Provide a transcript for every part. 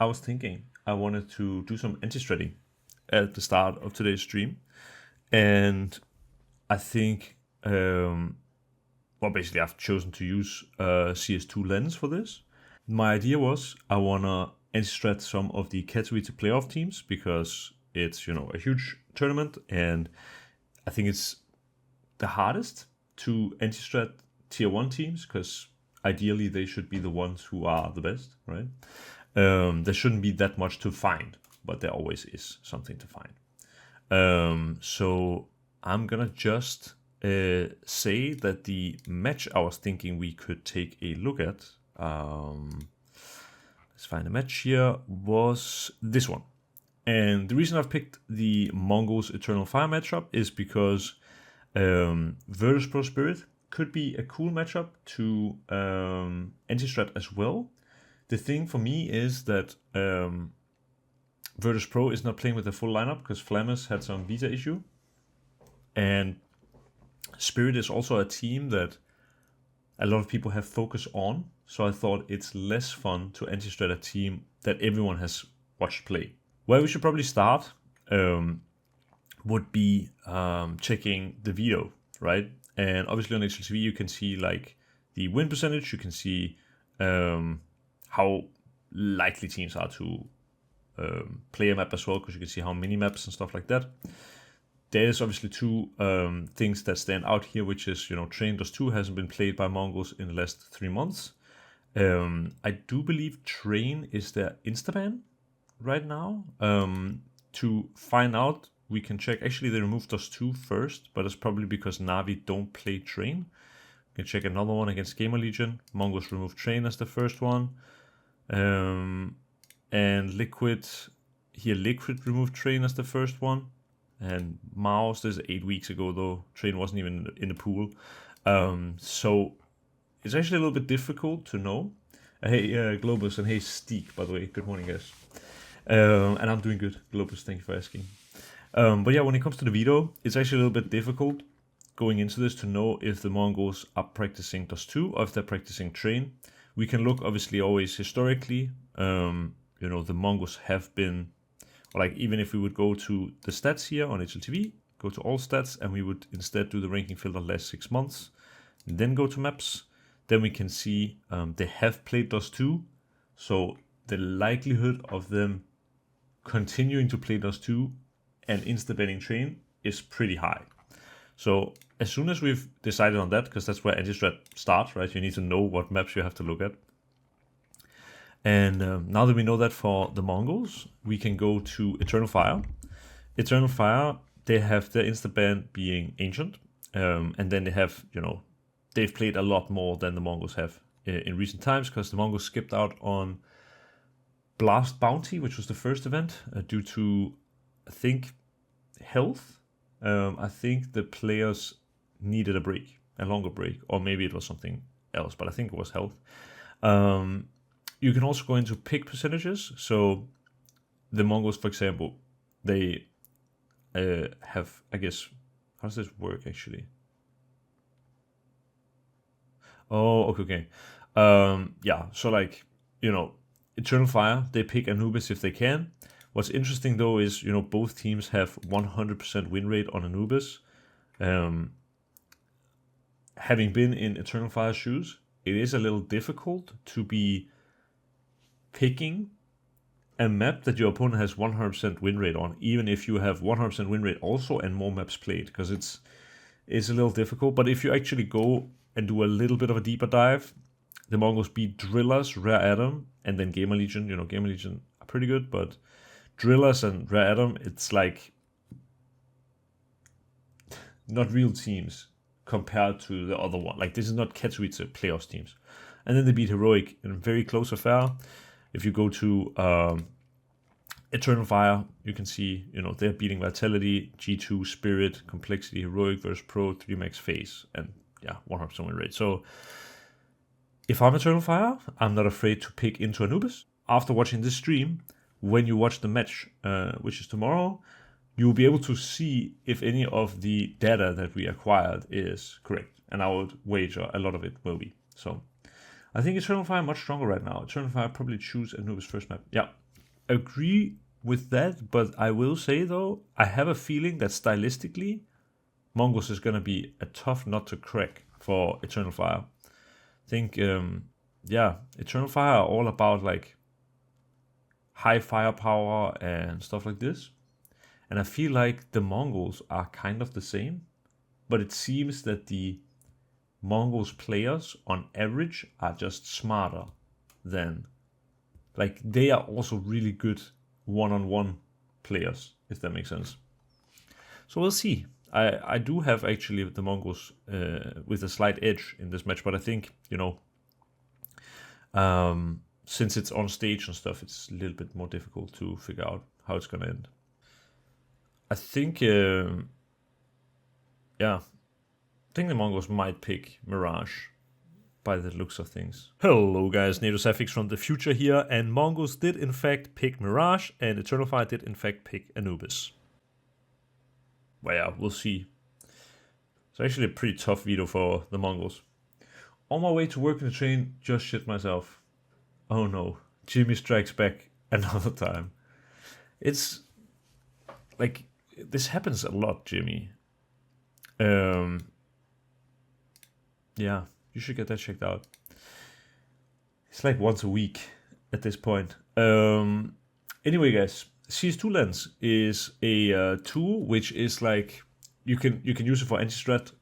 I was thinking I wanted to do some anti-stratting at the start of today's stream. And I think, basically I've chosen to use CS2 lens for this. My idea was I want to anti-strat some of the Katowice playoff teams because it's, a huge tournament, and I think it's the hardest to anti-strat tier 1 teams because ideally they should be the ones who are the best, right? There shouldn't be that much to find, but there always is something to find. So I'm gonna just say that the match I was thinking we could take a look at, let's find a match here, was this one. And the reason I've picked the Mongols Eternal Fire matchup is because Virtus Pro Spirit could be a cool matchup to anti-strat as well. The thing for me is that Virtus Pro is not playing with the full lineup because Flammes had some visa issue. And Spirit is also a team that a lot of people have focus on. So I thought it's less fun to anti-strat a team that everyone has watched play. Where we should probably start would be checking the veto, right? And obviously on HLTV you can see like the win percentage. You can see how likely teams are to play a map as well, because you can see how many maps and stuff like that. There's obviously two things that stand out here, which is, Train Dust 2 hasn't been played by Mongols in the last 3 months. I do believe Train is their instaban right now. To find out, we can check. Actually, they removed Dust 2 first, but it's probably because Navi don't play Train. We can check another one against Gamer Legion. Mongols removed Train as the first one. And Liquid removed Train as the first one. And Mouse, this is 8 weeks ago though. Train wasn't even in the pool. So it's actually a little bit difficult to know. Hey Globus, and hey Steek, by the way. Good morning, guys. And I'm doing good, Globus, thank you for asking. But yeah, when it comes to the veto, it's actually a little bit difficult going into this to know if the Mongols are practicing Dust 2 or if they're practicing Train. We can look obviously always historically. The Mongols have been, like, even if we would go to the stats here on HLTV, go to all stats, and we would instead do the ranking filter last 6 months, and then go to maps, then we can see they have played Dust 2, so the likelihood of them continuing to play Dust 2 and insta-banning Train is pretty high. So as soon as we've decided on that, because that's where anti-strat starts, right? You need to know what maps you have to look at. And now that we know that for the Mongols, we can go to Eternal Fire. Eternal Fire, they have their insta-ban being Ancient. And then they have, they've played a lot more than the Mongols have in recent times, because the Mongols skipped out on Blast Bounty, which was the first event, due to, I think, health. I think the players needed a longer break, or maybe it was something else, but I think it was health. You can also go into pick percentages. So the Mongols, for example, they have, I guess, how does this work actually? Oh, okay. So like, Eternal Fire, they pick Anubis if they can. What's interesting though is, both teams have 100% win rate on Anubis. Having been in Eternal Fire's shoes, it is a little difficult to be picking a map that your opponent has 100% win rate on, even if you have 100% win rate also and more maps played, because it's a little difficult. But if you actually go and do a little bit of a deeper dive, the Mongols beat Drillers, Rare Atom, and then Gamer Legion. Gamer Legion are pretty good, but Drillers and Rare Atom, it's like not real teams compared to the other one. Like, this is not Katowice playoffs teams. And then they beat Heroic in a very close affair. If you go to Eternal Fire, you can see, they're beating Vitality, G2, Spirit, Complexity, Heroic versus Pro, 3max Phase, and 100% win rate. So if I'm Eternal Fire, I'm not afraid to pick into Anubis. After watching this stream, when you watch the match, which is tomorrow, you'll be able to see if any of the data that we acquired is correct. And I would wager a lot of it will be. So I think Eternal Fire much stronger right now. Eternal Fire probably choose Anubis first map. Yeah, agree with that, but I will say though, I have a feeling that stylistically, Mongoose is gonna be a tough nut to crack for Eternal Fire. I think, Eternal Fire are all about like high firepower and stuff like this. And I feel like the Mongols are kind of the same, but it seems that the Mongols players on average are just smarter than, like, they are also really good one-on-one players, if that makes sense. So we'll see. I do have actually the Mongols with a slight edge in this match, but I think, since it's on stage and stuff, it's a little bit more difficult to figure out how it's gonna end. I think, I think the Mongols might pick Mirage by the looks of things. Hello guys, Natosafix from the future here, and Mongols did in fact pick Mirage, and Eternal Fire did in fact pick Anubis. Well, yeah, we'll see. It's actually a pretty tough veto for the Mongols. On my way to work in the train, just shit myself. Oh no, Jimmy strikes back another time. It's like, this happens a lot, Jimmy. Yeah, you should get that checked out. It's like once a week at this point. Anyway, guys, CS2 Lens is a tool which is like, you can use it for anti-strat.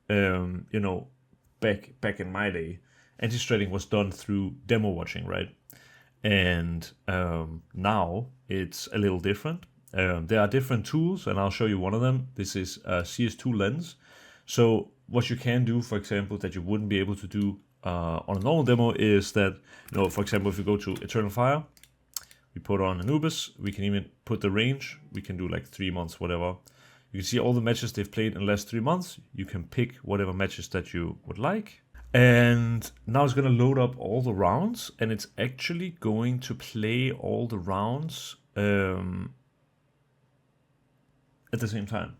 Back in my day, anti-stratting was done through demo watching, right? And now it's a little different. There are different tools, and I'll show you one of them. This is CS2 Lens. So what you can do, for example, that you wouldn't be able to do on a normal demo is that, for example, if you go to Eternal Fire, we put on Anubis, we can even put the range, we can do like 3 months, whatever. You can see all the matches they've played in the last 3 months. You can pick whatever matches that you would like. And now it's going to load up all the rounds, and it's actually going to play all the rounds at the same time,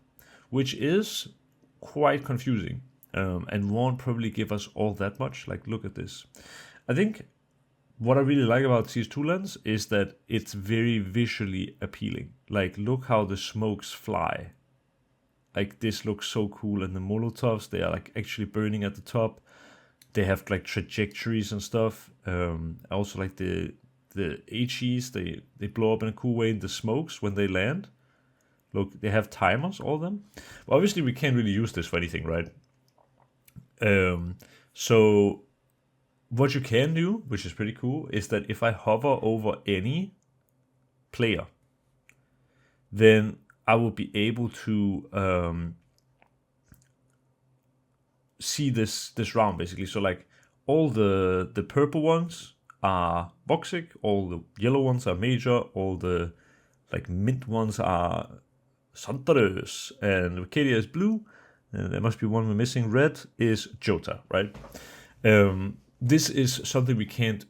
which is quite confusing and won't probably give us all that much. Like, look at this. I think what I really like about CS2 Lens is that it's very visually appealing. Like, look how the smokes fly. Like, this looks so cool, and the Molotovs, they are like actually burning at the top. They have like trajectories and stuff. Also like the HEs, they blow up in a cool way in the smokes when they land. Look, they have timers, all of them. Well, obviously we can't really use this for anything, right? So what you can do, which is pretty cool, is that if I hover over any player, then I will be able to see this round basically. So like all the purple ones are Voxic, all the yellow ones are Major, all the like mint ones are Santaros, and Arcadia is blue, and there must be one we're missing. Red is Jota, right? This is something we can't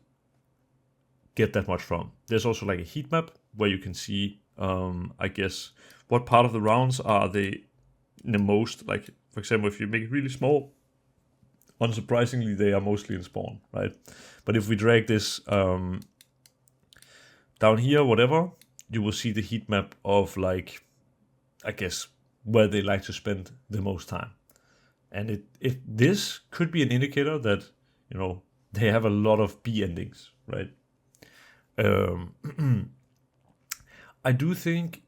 get that much from. There's also like a heat map where you can see, I guess, what part of the rounds are they the most. Like, for example, if you make it really small, unsurprisingly, they are mostly in spawn, right? But if we drag this down here, whatever, you will see the heat map of, like, I guess, where they like to spend the most time. And this could be an indicator that, they have a lot of B endings, right? I do think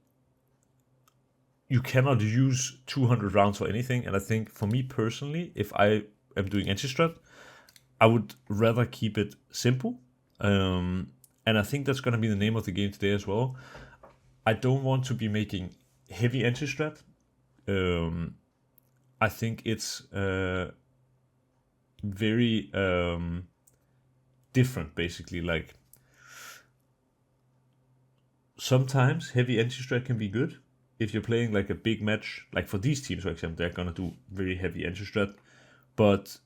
you cannot use 200 rounds for anything. And I think for me personally, if I am doing anti-strat, I would rather keep it simple. And I think that's going to be the name of the game today as well. I don't want to be making heavy anti-strat. I think it's very different, basically. Like, sometimes heavy anti-strat can be good. If you're playing like a big match, like for these teams, for example, they're going to do very heavy anti-strat. But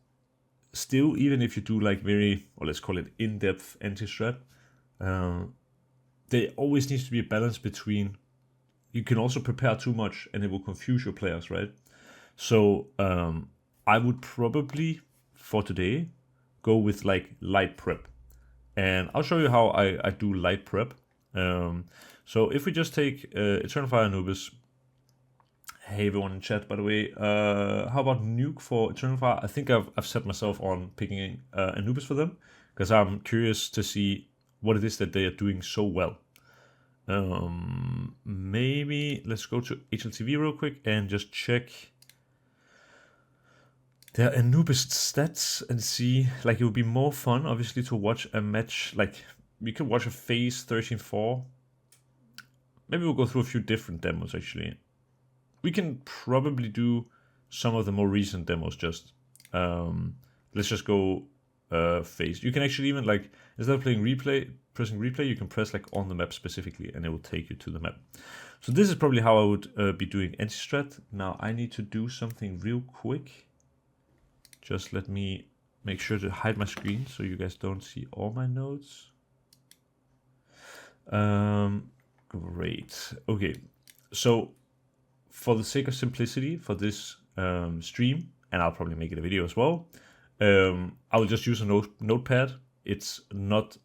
still, even if you do like very, or let's call it in-depth anti-strat, there always needs to be a balance between, you can also prepare too much and it will confuse your players, right? So I would probably, for today, go with like light prep. And I'll show you how I do light prep. So if we just take Eternal Fire Anubis. Hey everyone in chat, by the way, how about Nuke for Eternal Fire? I think I've set myself on picking Anubis for them, because I'm curious to see what it is that they are doing so well. Maybe let's go to HLTV real quick and just check their Anubis stats and see, like, it would be more fun, obviously, to watch a match, like, we could watch a phase 13-4. Maybe we'll go through a few different demos, actually. We can probably do some of the more recent demos just. Let's just go phase. You can actually even, like, instead of pressing replay, you can press like on the map specifically and it will take you to the map. So this is probably how I would be doing anti-strat. Now I need to do something real quick. Just let me make sure to hide my screen so you guys don't see all my notes. Great. Okay, so for the sake of simplicity for this stream, and I'll probably make it a video as well, I will just use a notepad. It's not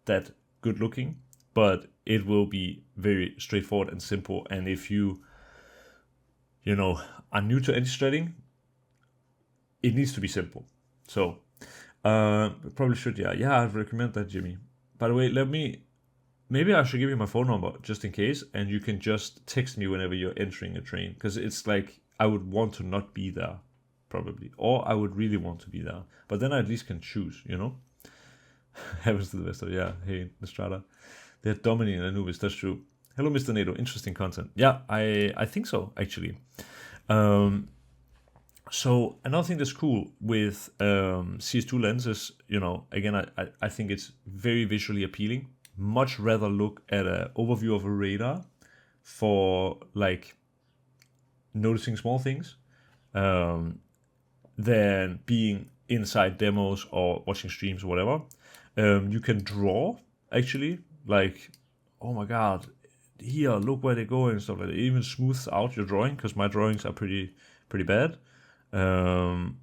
that good looking, but it will be very straightforward and simple. And if you are new to anti-stratting, it needs to be simple. So probably should, yeah, I'd recommend that, Jimmy. By the way, maybe I should give you my phone number just in case, and you can just text me whenever you're entering a train, because it's like I would want to not be there, probably, or I would really want to be there, but then I at least can choose, Happens to the best of, yeah. Hey, Nestrata. They're dominating Anubis, that's true. Hello, Mr. NATO, interesting content. Yeah, I think so, actually. So another thing that's cool with CS2 lenses, again, I think it's very visually appealing. Much rather look at an overview of a radar for like noticing small things than being inside demos or watching streams or whatever. You can draw, actually, like, oh my god, here, look where they're going and stuff like that. It even smooths out your drawing, because my drawings are pretty bad. And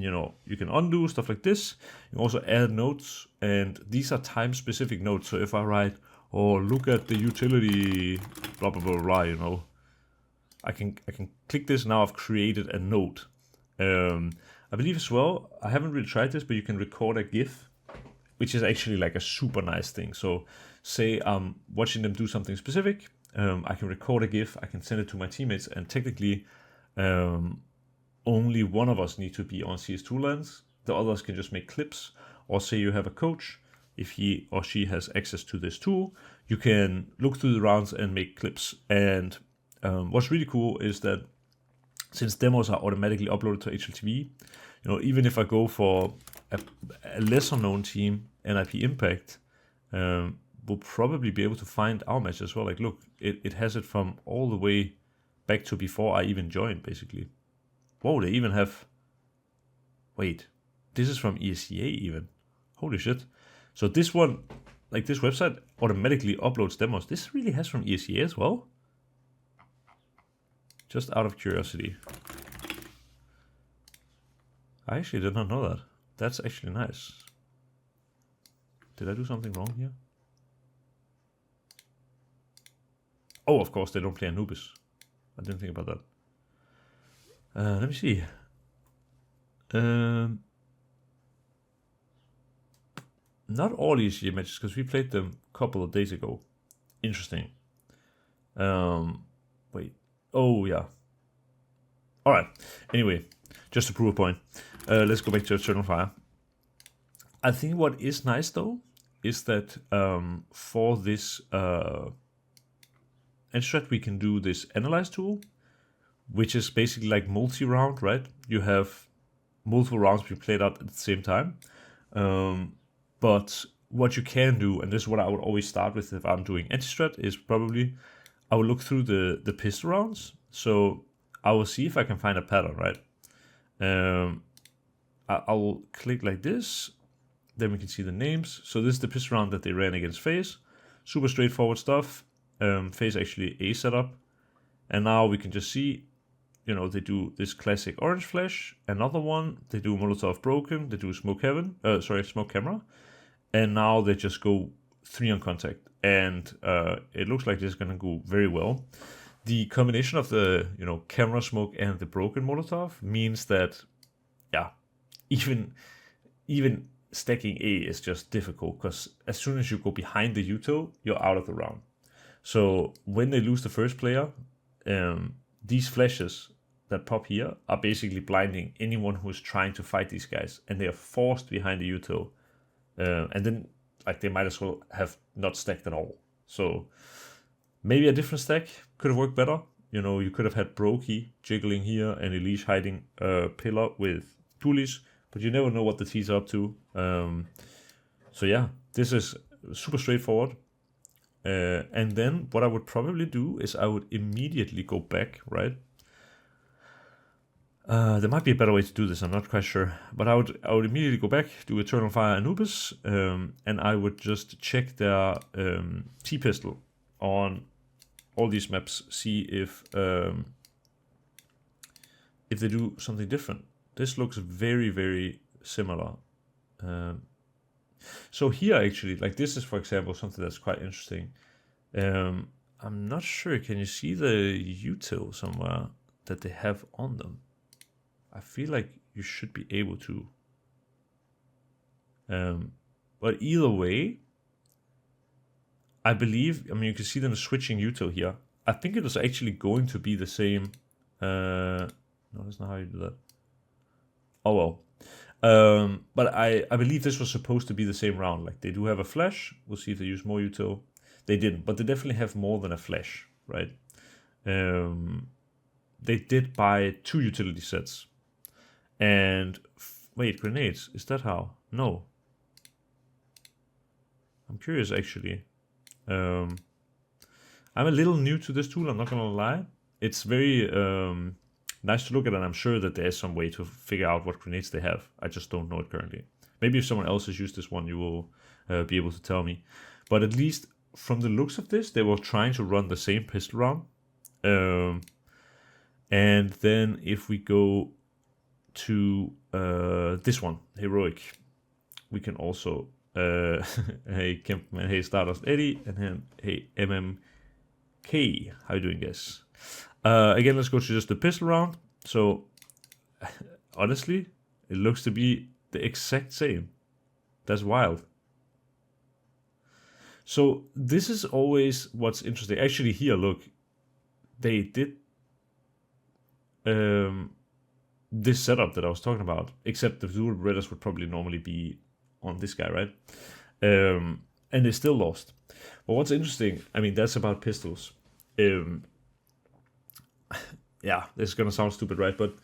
you can undo stuff like this. You can also add notes, and these are time specific notes. So if I write, oh, look at the utility, blah blah blah blah, I can click this. Now I've created a note. I believe as well, I haven't really tried this, but you can record a GIF, which is actually like a super nice thing. So say I'm watching them do something specific, I can record a GIF, I can send it to my teammates, and technically only one of us need to be on CS2 lens. The others can just make clips, or say you have a coach, if he or she has access to this tool, you can look through the rounds and make clips. And what's really cool is that since demos are automatically uploaded to HLTV, even if I go for a lesser known team, NIP Impact, we'll probably be able to find our match as well. Like, look, it has it from all the way back to before I even joined, basically. Whoa, they even have... Wait, this is from ESCA even. Holy shit. So this one, like this website, automatically uploads demos. This really has from ESCA as well? Just out of curiosity. I actually did not know that. That's actually nice. Did I do something wrong here? Oh, of course, they don't play Anubis. I didn't think about that. Let me see. Not all ESCA matches, because we played them a couple of days ago. Interesting. Wait. Oh, yeah. Alright. Anyway, just to prove a point, let's go back to Eternal Fire. I think what is nice, though, is that for this anti-strat, we can do this analyze tool, which is basically like multi-round, right? You have multiple rounds being played out at the same time. But what you can do, and this is what I would always start with if I'm doing anti-strat, is probably I will look through the pistol rounds. So I will see if I can find a pattern, right? I will click like this. Then we can see the names. So this is the pistol round that they ran against FaZe. Super straightforward stuff. FaZe actually A setup. And now we can just see, they do this classic orange flash. Another one, they do Molotov broken. They do smoke camera. And now they just go 3 on contact. And it looks like this is going to go very well. The combination of the, camera smoke and the broken Molotov means that, even stacking A is just difficult, because as soon as you go behind the Uto, you're out of the round. So when they lose the first player, these flashes that pop here are basically blinding anyone who is trying to fight these guys, and they are forced behind the Uto. And then they might as well have not stacked at all. So maybe a different stack could have worked better. You could have had Brokey jiggling here and Elish hiding pillar with Tulis, but you never know what the T's are up to. So yeah, this is super straightforward. And then what I would probably do is I would immediately go back, right? There might be a better way to do this, I'm not quite sure. But I would immediately go back, do Eternal Fire Anubis, and I would just check their T-pistol on all these maps, see if they do something different. This looks very, very similar. So here actually, this is, for example, something that's quite interesting. I'm not sure, can you see the util somewhere that they have on them? I feel like you should be able to. But either way, I believe, you can see them switching util here. I think it was actually going to be the same. No, that's not how you do that. Oh well. But I believe this was supposed to be the same round. They do have a flash. We'll see if they use more util. They didn't, but they definitely have more than a flash, right? They did buy 2 utility sets. And wait, grenades, is that how? No. I'm curious actually. I'm a little new to this tool, I'm not gonna lie. It's very nice to look at, and I'm sure that there's some way to figure out what grenades they have. I just don't know it currently. Maybe if someone else has used this one, you will be able to tell me. But at least from the looks of this, they were trying to run the same pistol round. And then if we go to this one, Heroic, we can also hey Kempman, hey Stardust Eddie, and then hey MMK. How you doing, guys? Again, let's go to just the pistol round. So honestly, it looks to be the exact same. That's wild. So this is always what's interesting. Actually, here, look, they did this setup that I was talking about, except the dual Berettas would probably normally be on this guy, right? And they still lost. But what's interesting, that's about pistols. Yeah, this is gonna sound stupid, right? But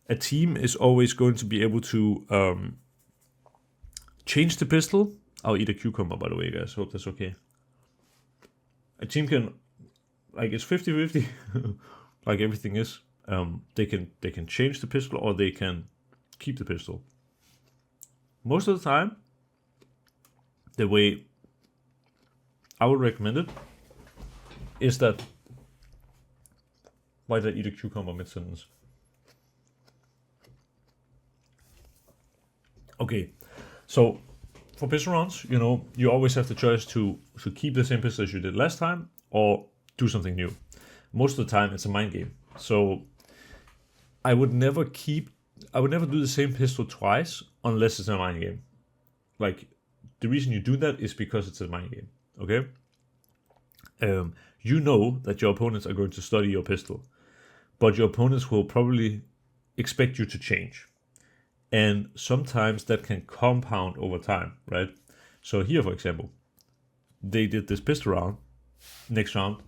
a team is always going to be able to change the pistol. I'll eat a cucumber, by the way, guys. Hope that's okay. A team can, it's 50-50, like everything is. They can change the pistol, or they can keep the pistol. Most of the time, the way I would recommend it is that. Why did I eat a cucumber mid-sentence? Okay, so for pistol rounds, you always have the choice to keep the same pistol as you did last time, or do something new. Most of the time, it's a mind game. So I would never do the same pistol twice unless it's a mind game. The reason you do that is because it's a mind game, okay? You know that your opponents are going to study your pistol, but your opponents will probably expect you to change. And sometimes that can compound over time, right? So here, for example, they did this pistol round. Next round,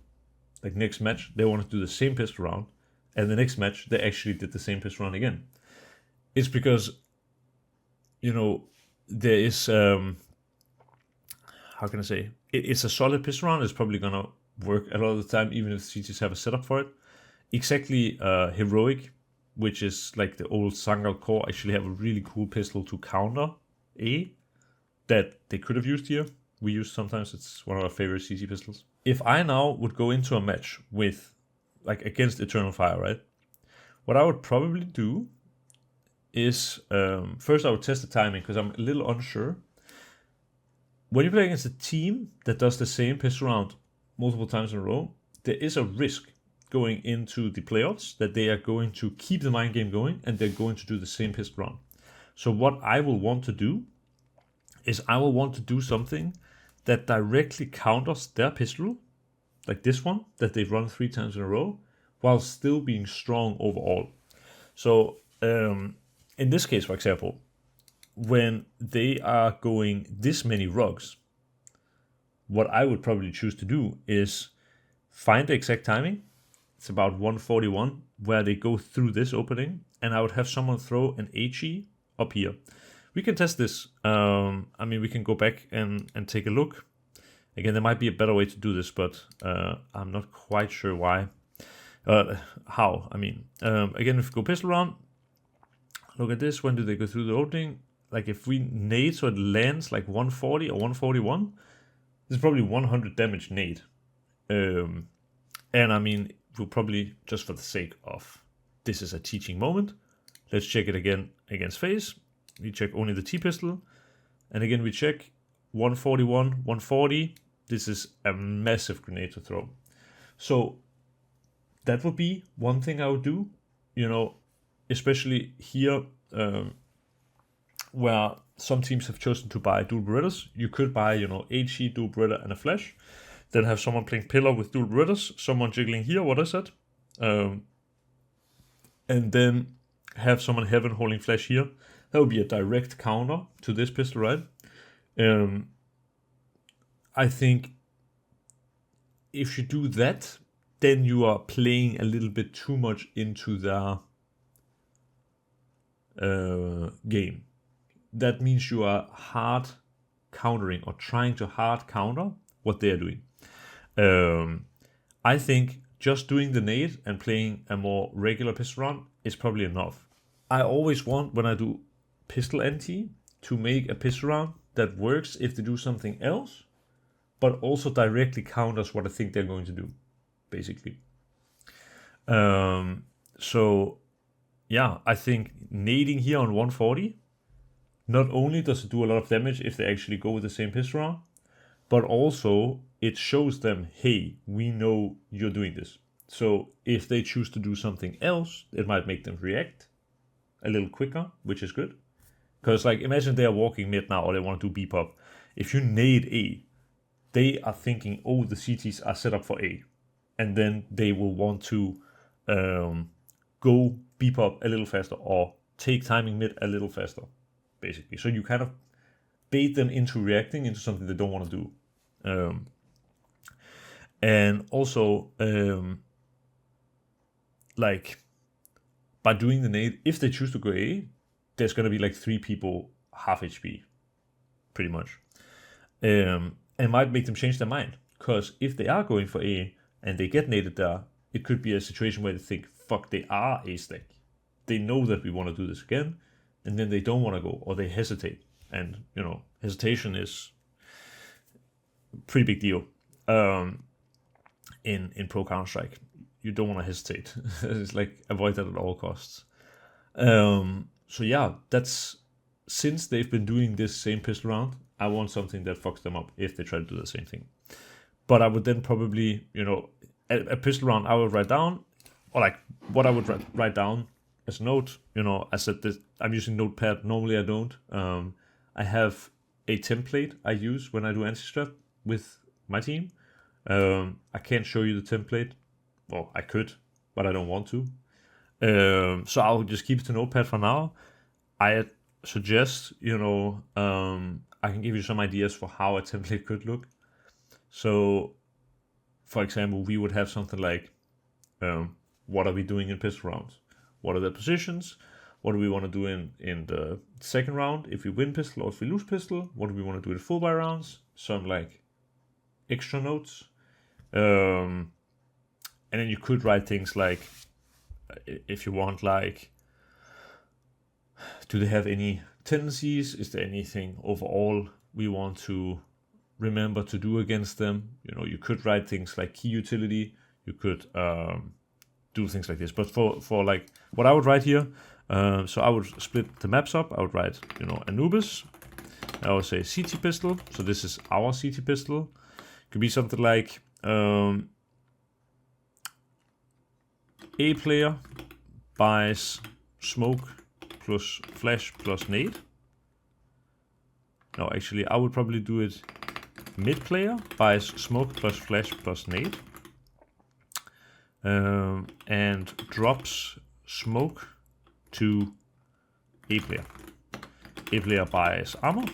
next match, they want to do the same pistol round. And the next match, they actually did the same pistol round again. It's because, there is, how can I say? It's a solid pistol round. It's probably going to work a lot of the time, even if CTs have a setup for it. Exactly, Heroic, which is the old Sangal core, actually have a really cool pistol to counter A that they could have used here. We use sometimes, it's one of our favorite CC pistols. If I now would go into a match with, against Eternal Fire, right? What I would probably do is, first I would test the timing, because I'm a little unsure. When you play against a team that does the same pistol round multiple times in a row, there is a risk going into the playoffs that they are going to keep the mind game going and they're going to do the same pistol round. So what I will want to do is I will want to do something that directly counters their pistol, like this one that they've run 3 times in a row, while still being strong overall. So in this case, for example, when they are going this many rugs, what I would probably choose to do is find the exact timing. It's about 141 where they go through this opening, and I would have someone throw an HE up here. We can test this. We can go back and take a look. Again, there might be a better way to do this, but I'm not quite sure why. How? Again, if we go pistol round, look at this. When do they go through the opening? Like if we nade so it lands like 140 or 141, there's probably 100 damage nade. We'll probably, just for the sake of this is a teaching moment, let's check it again against FaZe. We check only the T-pistol. And again, we check 141, 140. This is a massive grenade to throw. So that would be one thing I would do, especially here where some teams have chosen to buy dual Berettas. You could buy, HE, dual Beretta, and a flash. Then have someone playing pillar with dual Berettas, someone jiggling here, what I said. And then have someone heaven holding flash here. That would be a direct counter to this pistol, right? I think if you do that, then you are playing a little bit too much into their game. That means you are hard countering or trying to hard counter what they are doing. I think just doing the nade and playing a more regular pistol round is probably enough. I always want, when I do pistol anti, to make a pistol round that works if they do something else, but also directly counters what I think they're going to do, basically. I think nading here on 140, not only does it do a lot of damage if they actually go with the same pistol round, but also it shows them, hey, we know you're doing this. So if they choose to do something else, it might make them react a little quicker, which is good. Because imagine they are walking mid now or they want to do B-pop. If you nade A, they are thinking, oh, the CTs are set up for A. And then they will want to go B-pop a little faster or take timing mid a little faster, basically. So you kind of bait them into reacting into something they don't want to do. And also, by doing the nade, if they choose to go A, there's going to be 3 people half HP, pretty much. And might make them change their mind. Because if they are going for A and they get naded there, it could be a situation where they think, fuck, they are A stack. They know that we want to do this again, and then they don't want to go, or they hesitate. And, hesitation is a pretty big deal in Pro Counter-Strike. You don't want to hesitate. It's avoid that at all costs. That's, since they've been doing this same pistol round, I want something that fucks them up if they try to do the same thing. But I would then probably, a pistol round I would write down, or what I would write down as a note, I said this, I'm using Notepad. Normally I don't. I have a template I use when I do anti-strat with my team. I can't show you the template. Well, I could, but I don't want to. So I'll just keep it to Notepad for now. I suggest, I can give you some ideas for how a template could look. So, for example, we would have something like, what are we doing in pistol rounds? What are the positions? What do we want to do in the second round if we win pistol or if we lose pistol? What do we want to do in full buy rounds? Some extra notes. And then you could write things like, if you want, do they have any tendencies? Is there anything overall we want to remember to do against them? You could write things like key utility. You could do things like this. But for like what I would write here, so I would split the maps up. I would write, you know, Anubis. I would say CT pistol. So this is our CT pistol. Could be something like A player buys smoke plus flash plus nade. No, actually, I would probably do it mid player buys smoke plus flash plus nade. And drops smoke to A player. A player buys armor.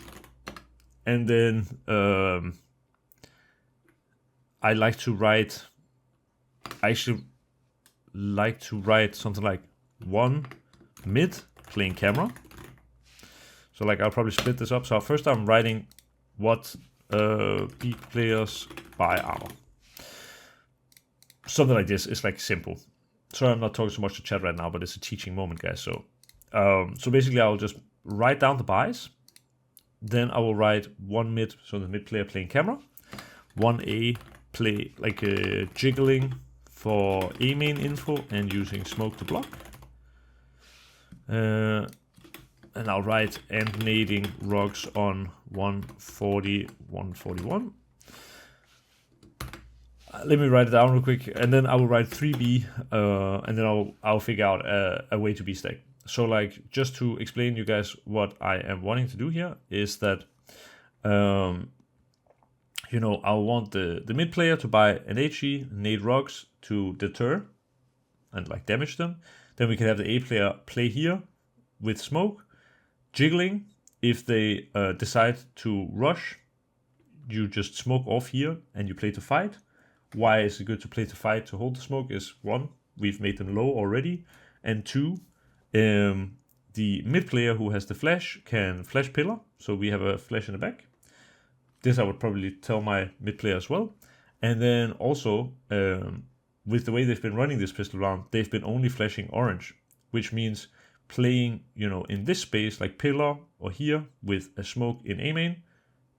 And then I actually like to write something like one mid playing camera. So like I'll probably split this up. So first I'm writing what B players buy armor. Something like this is like simple. Sorry, I'm not talking so much to chat right now, but it's a teaching moment, guys. So basically I'll just write down the buys. Then I will write one mid, so the mid player playing camera. One A play like jiggling for A main info and using smoke to block. And I'll write and nading rugs on 140, 141. Let me write it down real quick, and then I will write 3B, and then I'll figure out a way to B stack. So like, just to explain you guys what I am wanting to do here is that, you know, I want the mid player to buy an HE, nade rugs to deter and like damage them. Then we can have the A player play here with smoke, jiggling. If they decide to rush, you just smoke off here and you play to fight. Why is it good to play to fight to hold the smoke is 1, we've made them low already, and 2, the mid player who has the flash can flash pillar, so we have a flash in the back. This I would probably tell my mid player as well. And then also, with the way they've been running this pistol round, they've been only flashing orange, which means playing, you know, in this space like pillar or here with a smoke in A main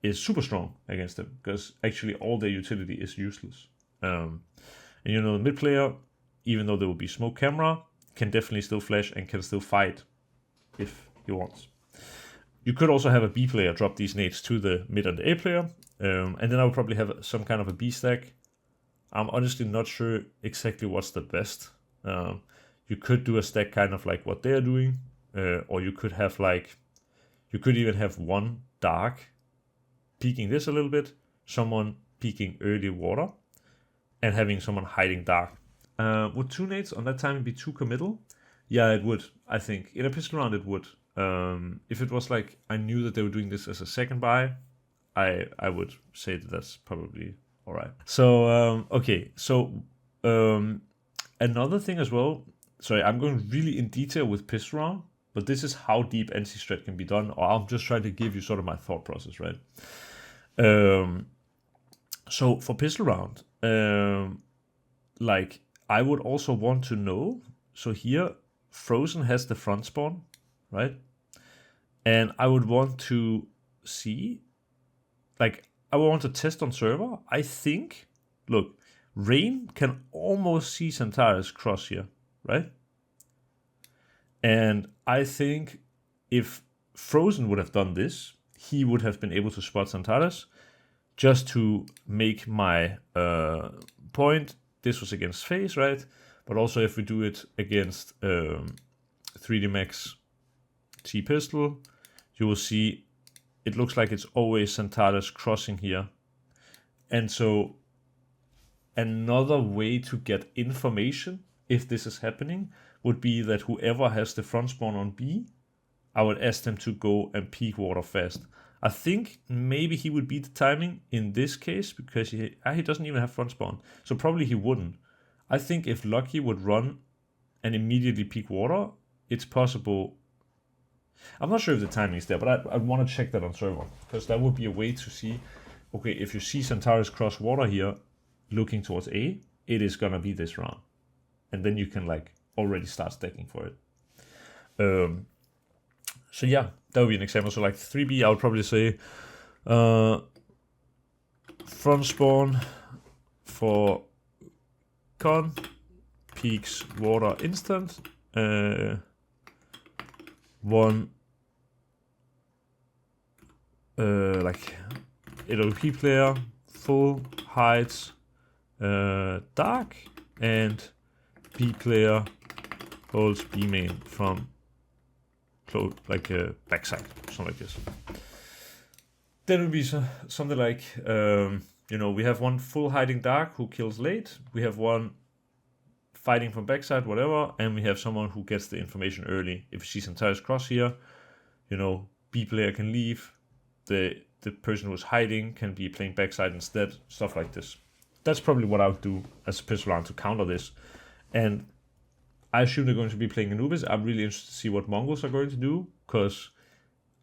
is super strong against them, because actually all their utility is useless. And you know, the mid player, even though there will be smoke camera, can definitely still flash and can still fight if he wants. You could also have a B player drop these nades to the mid and the A player, and then I would probably have some kind of a B stack. I'm honestly not sure exactly what's the best. You could do a stack kind of like what they're doing, or you could have like, you could even have one dark peeking this a little bit, someone peeking early water, and having someone hiding dark. Would 2 nades on that time be too committal? Yeah, it would, I think. In a pistol round, it would. If it was like, I knew that they were doing this as a second buy, I would say that that's probably alright. So, okay, so another thing as well, sorry, I'm going really in detail with pistol round, but this is how deep anti-strat can be done, or I'm just trying to give you sort of my thought process, right? So for pistol round, like I would also want to know, so here Frozen has the front spawn, right? And I would want to see, like I would want to test on server. I think, look, Rain can almost see Santaris cross here, right? And I think if Frozen would have done this, he would have been able to spot Santaris. Just to make my point, this was against FaZe, right? But also if we do it against 3D Max T pistol, you will see it looks like it's always Santaris crossing here. And so another way to get information if this is happening would be that whoever has the front spawn on B, I would ask them to go and peek water fast. I think maybe he would beat the timing in this case because he doesn't even have front spawn. So probably he wouldn't. I think if Lucky would run and immediately peek water, it's possible. I'm not sure if the timing is there, but I want to check that on server, because that would be a way to see, okay, if you see Santaris cross water here looking towards A, it is going to be this round. And then you can like already start stacking for it. So yeah, that would be an example. So like 3B, I would probably say front spawn for con, peaks water instant. One like LOP player, full hides dark, and B player holds B main from close, like backside, something like this. Then it would be something like, you know, we have one full hiding dark who kills late, we have one fighting from backside, whatever, and we have someone who gets the information early. If she sees Antares cross here, you know, B player can leave, the person who's hiding can be playing backside instead, stuff like this. That's probably what I would do as a pistol round to counter this. And I assume they're going to be playing Anubis. I'm really interested to see what Mongols are going to do, because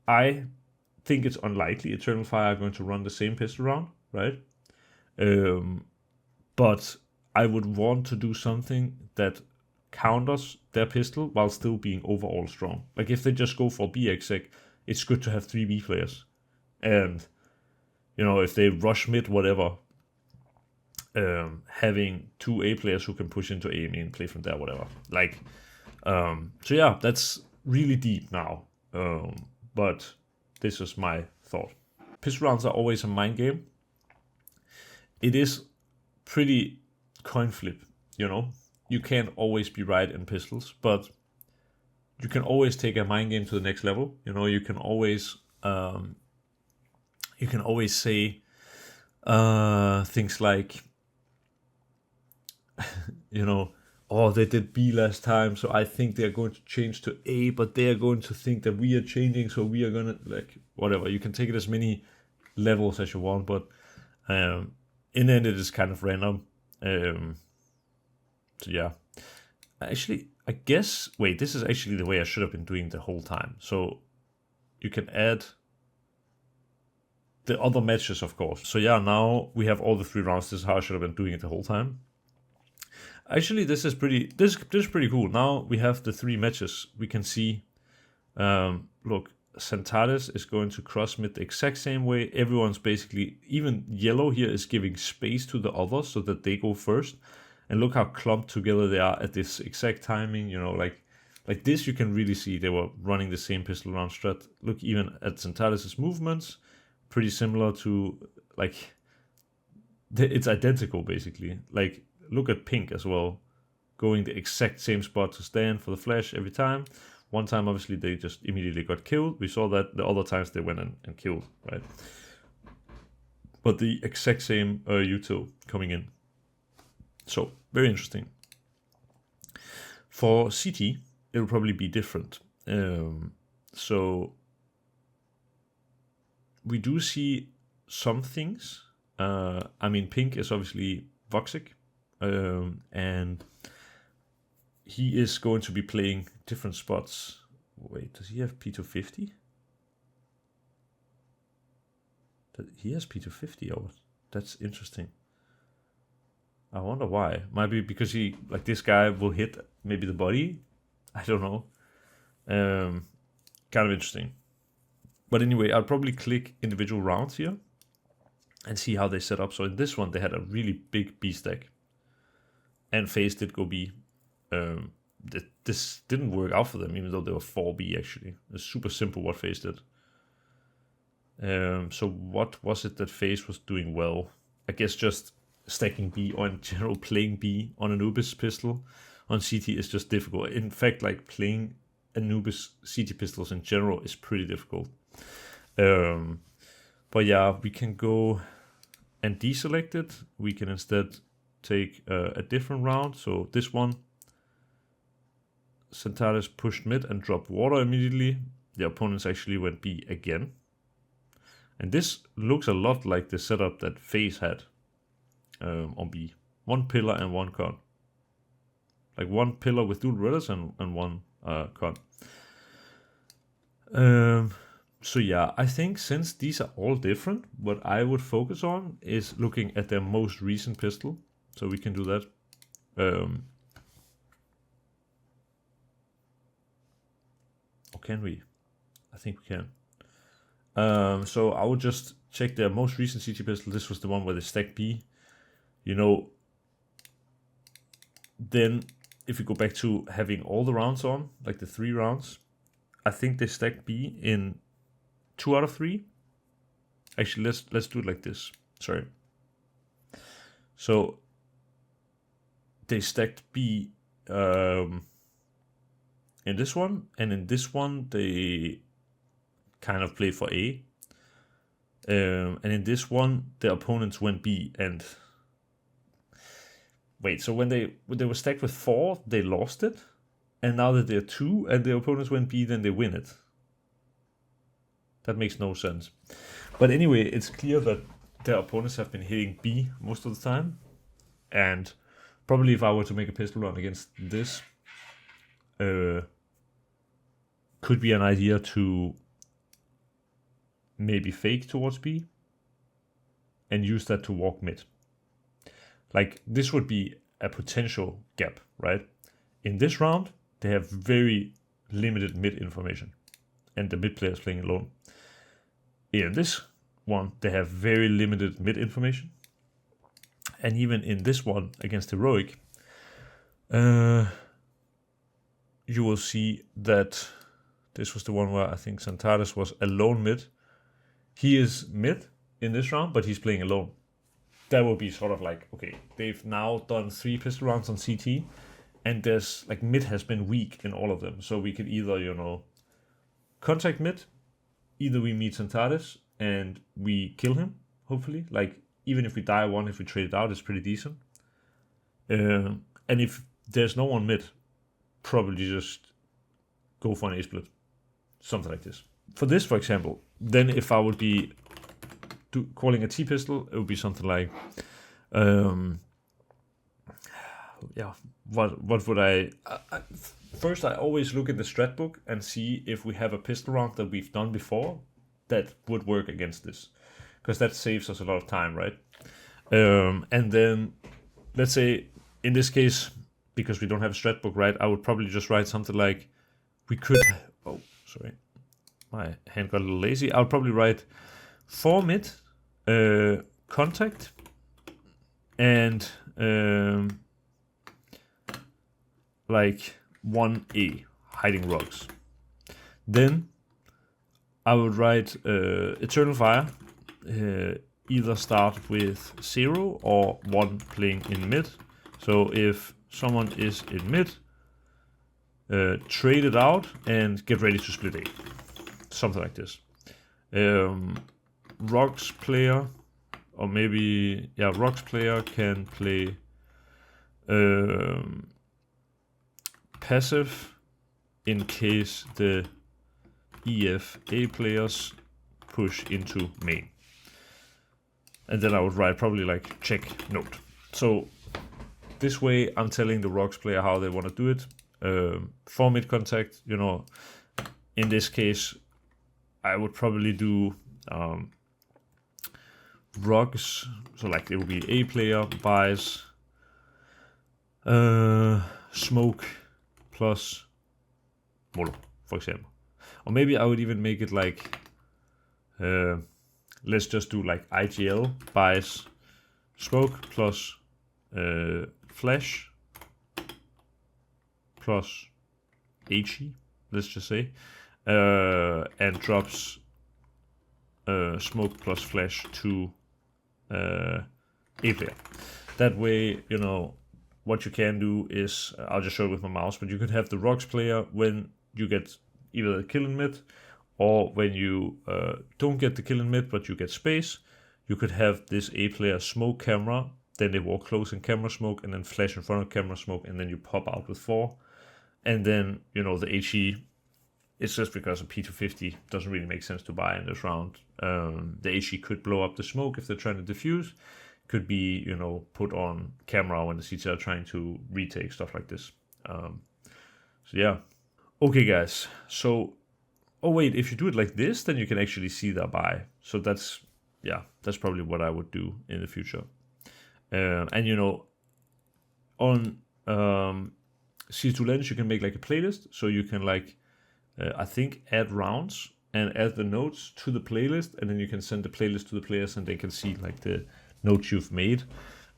I think it's unlikely Eternal Fire are going to run the same pistol round, right? But I would want to do something that counters their pistol while still being overall strong. Like if they just go for B exec, it's good to have 3 B players. And, you know, if they rush mid, whatever, having 2 A players who can push into A main, play from there, whatever. Like, so yeah, that's really deep now. But this is my thought. Pistol rounds are always a mind game. It is pretty coin flip, you know. You can't always be right in pistols, but you can always take a mind game to the next level. You know, you can always say things like, you know, oh, they did B last time, so I think they're going to change to A, but they're going to think that we are changing, so we are gonna, like, whatever. You can take it as many levels as you want, but in the end it is kind of random. So yeah, actually, I guess, wait, this is actually the way I should have been doing the whole time. So you can add the other matches, of course. So yeah, now we have all the 3 rounds. This is how I should have been doing it the whole time. Actually, this is pretty cool. Now we have the 3 matches. We can see, look, Centaurus is going to cross mid the exact same way. Everyone's basically, even yellow here is giving space to the others so that they go first. And look how clumped together they are at this exact timing. You know, like this, you can really see they were running the same pistol round strat. Look, even at Centaurus' movements, pretty similar to, like, it's identical basically. Like, look at pink as well, going the exact same spot to stand for the flash every time. One time, obviously, they just immediately got killed. We saw that. The other times they went and killed, right? But the exact same util coming in. So, very interesting. For CT, it will probably be different. So, we do see some things. I mean, pink is obviously Voxic. And he is going to be playing different spots. Wait, does he have P250? He has P250 over. That's interesting. I wonder why. Might be because he, like, this guy will hit maybe the body. I don't know. Kind of interesting. But anyway, I'll probably click individual rounds here and see how they set up. So in this one, they had a really big B stack. And FaZe did go B. This didn't work out for them, even though they were 4B actually. It's super simple what FaZe did. So what was it that FaZe was doing well? I guess just stacking B, or in general playing B on Anubis pistol on CT is just difficult. In fact, like, playing Anubis CT pistols in general is pretty difficult. But yeah, we can go and deselect it. We can instead take a different round. So this one, Centaurus pushed mid and dropped water immediately. The opponents actually went B again. And this looks a lot like the setup that FaZe had on B. 1 pillar and 1 con. Like 1 pillar with dual rudders and 1 con. So yeah, I think since these are all different, what I would focus on is looking at their most recent pistol. So we can do that. Or can we? I think we can. So I would just check their most recent CT pistol. This was the one where they stacked B. You know, then if you go back to having all the rounds on, like the 3 rounds, I think they stacked B in 2 out of 3. Actually, let's do it like this. Sorry. So they stacked B in this one, and in this one they kind of played for A. And in this one, the opponents went B and wait. So when they were stacked with 4, they lost it, and now that they're 2 and the opponents went B, then they win it. That makes no sense. But anyway, it's clear that their opponents have been hitting B most of the time, and probably if I were to make a pistol run against this, could be an idea to maybe fake towards B and use that to walk mid. Like, this would be a potential gap, right? In this round, they have very limited mid information, and the mid player is playing alone. In this one, they have very limited mid information. And even in this one against Heroic, you will see that this was the one where I think Xantades was alone mid. He is mid in this round, but he's playing alone. That will be sort of like, okay, they've now done 3 pistol rounds on CT, and there's like mid has been weak in all of them. So we could either, contact mid, either we meet Xantades and we kill him, hopefully. Like, even if we die 1, if we trade it out, it's pretty decent. And if there's no one mid, probably just go for an A split. Something like this. For this, for example, then if I would be calling a T pistol, it would be something like, what would I first, I always look at the strat book and see if we have a pistol round that we've done before that would work against this, because that saves us a lot of time, right? And then, let's say, in this case, because we don't have a strat book, right, I would probably just write something like, we could, oh, sorry, my hand got a little lazy. I would probably write 4 mid, contact, and like 1A, hiding rocks. Then I would write Eternal Fire, either start with 0 or 1 playing in mid. So if someone is in mid, trade it out and get ready to split A. Something like this. Rocks player, or maybe, Rocks player can play passive in case the EFA players push into main. And then I would write probably like check note. So this way I'm telling the Rocks player how they want to do it. For mid contact, in this case, I would probably do Rocks, so like it would be A player buys smoke plus Molo, for example. Or maybe I would even make it like, let's just do like IGL buys smoke plus flash plus HE, let's just say, and drops smoke plus flash to A player. That way, what you can do is, I'll just show it with my mouse, but you could have the Rocks player when you get either the kill in mid, or when you don't get the kill in mid, but you get space, you could have this A player smoke camera, then they walk close in camera smoke, and then flash in front of camera smoke, and then you pop out with 4. And then, the HE, it's just because a P250 doesn't really make sense to buy in this round. The HE could blow up the smoke if they're trying to defuse. Could be, put on camera when the CT are trying to retake, stuff like this. So yeah. Okay, guys. So, oh wait, if you do it like this, then you can actually see their buy. So that's probably what I would do in the future. And on C2 Lens, you can make like a playlist. So you can I think add rounds and add the notes to the playlist, and then you can send the playlist to the players and they can see like the notes you've made.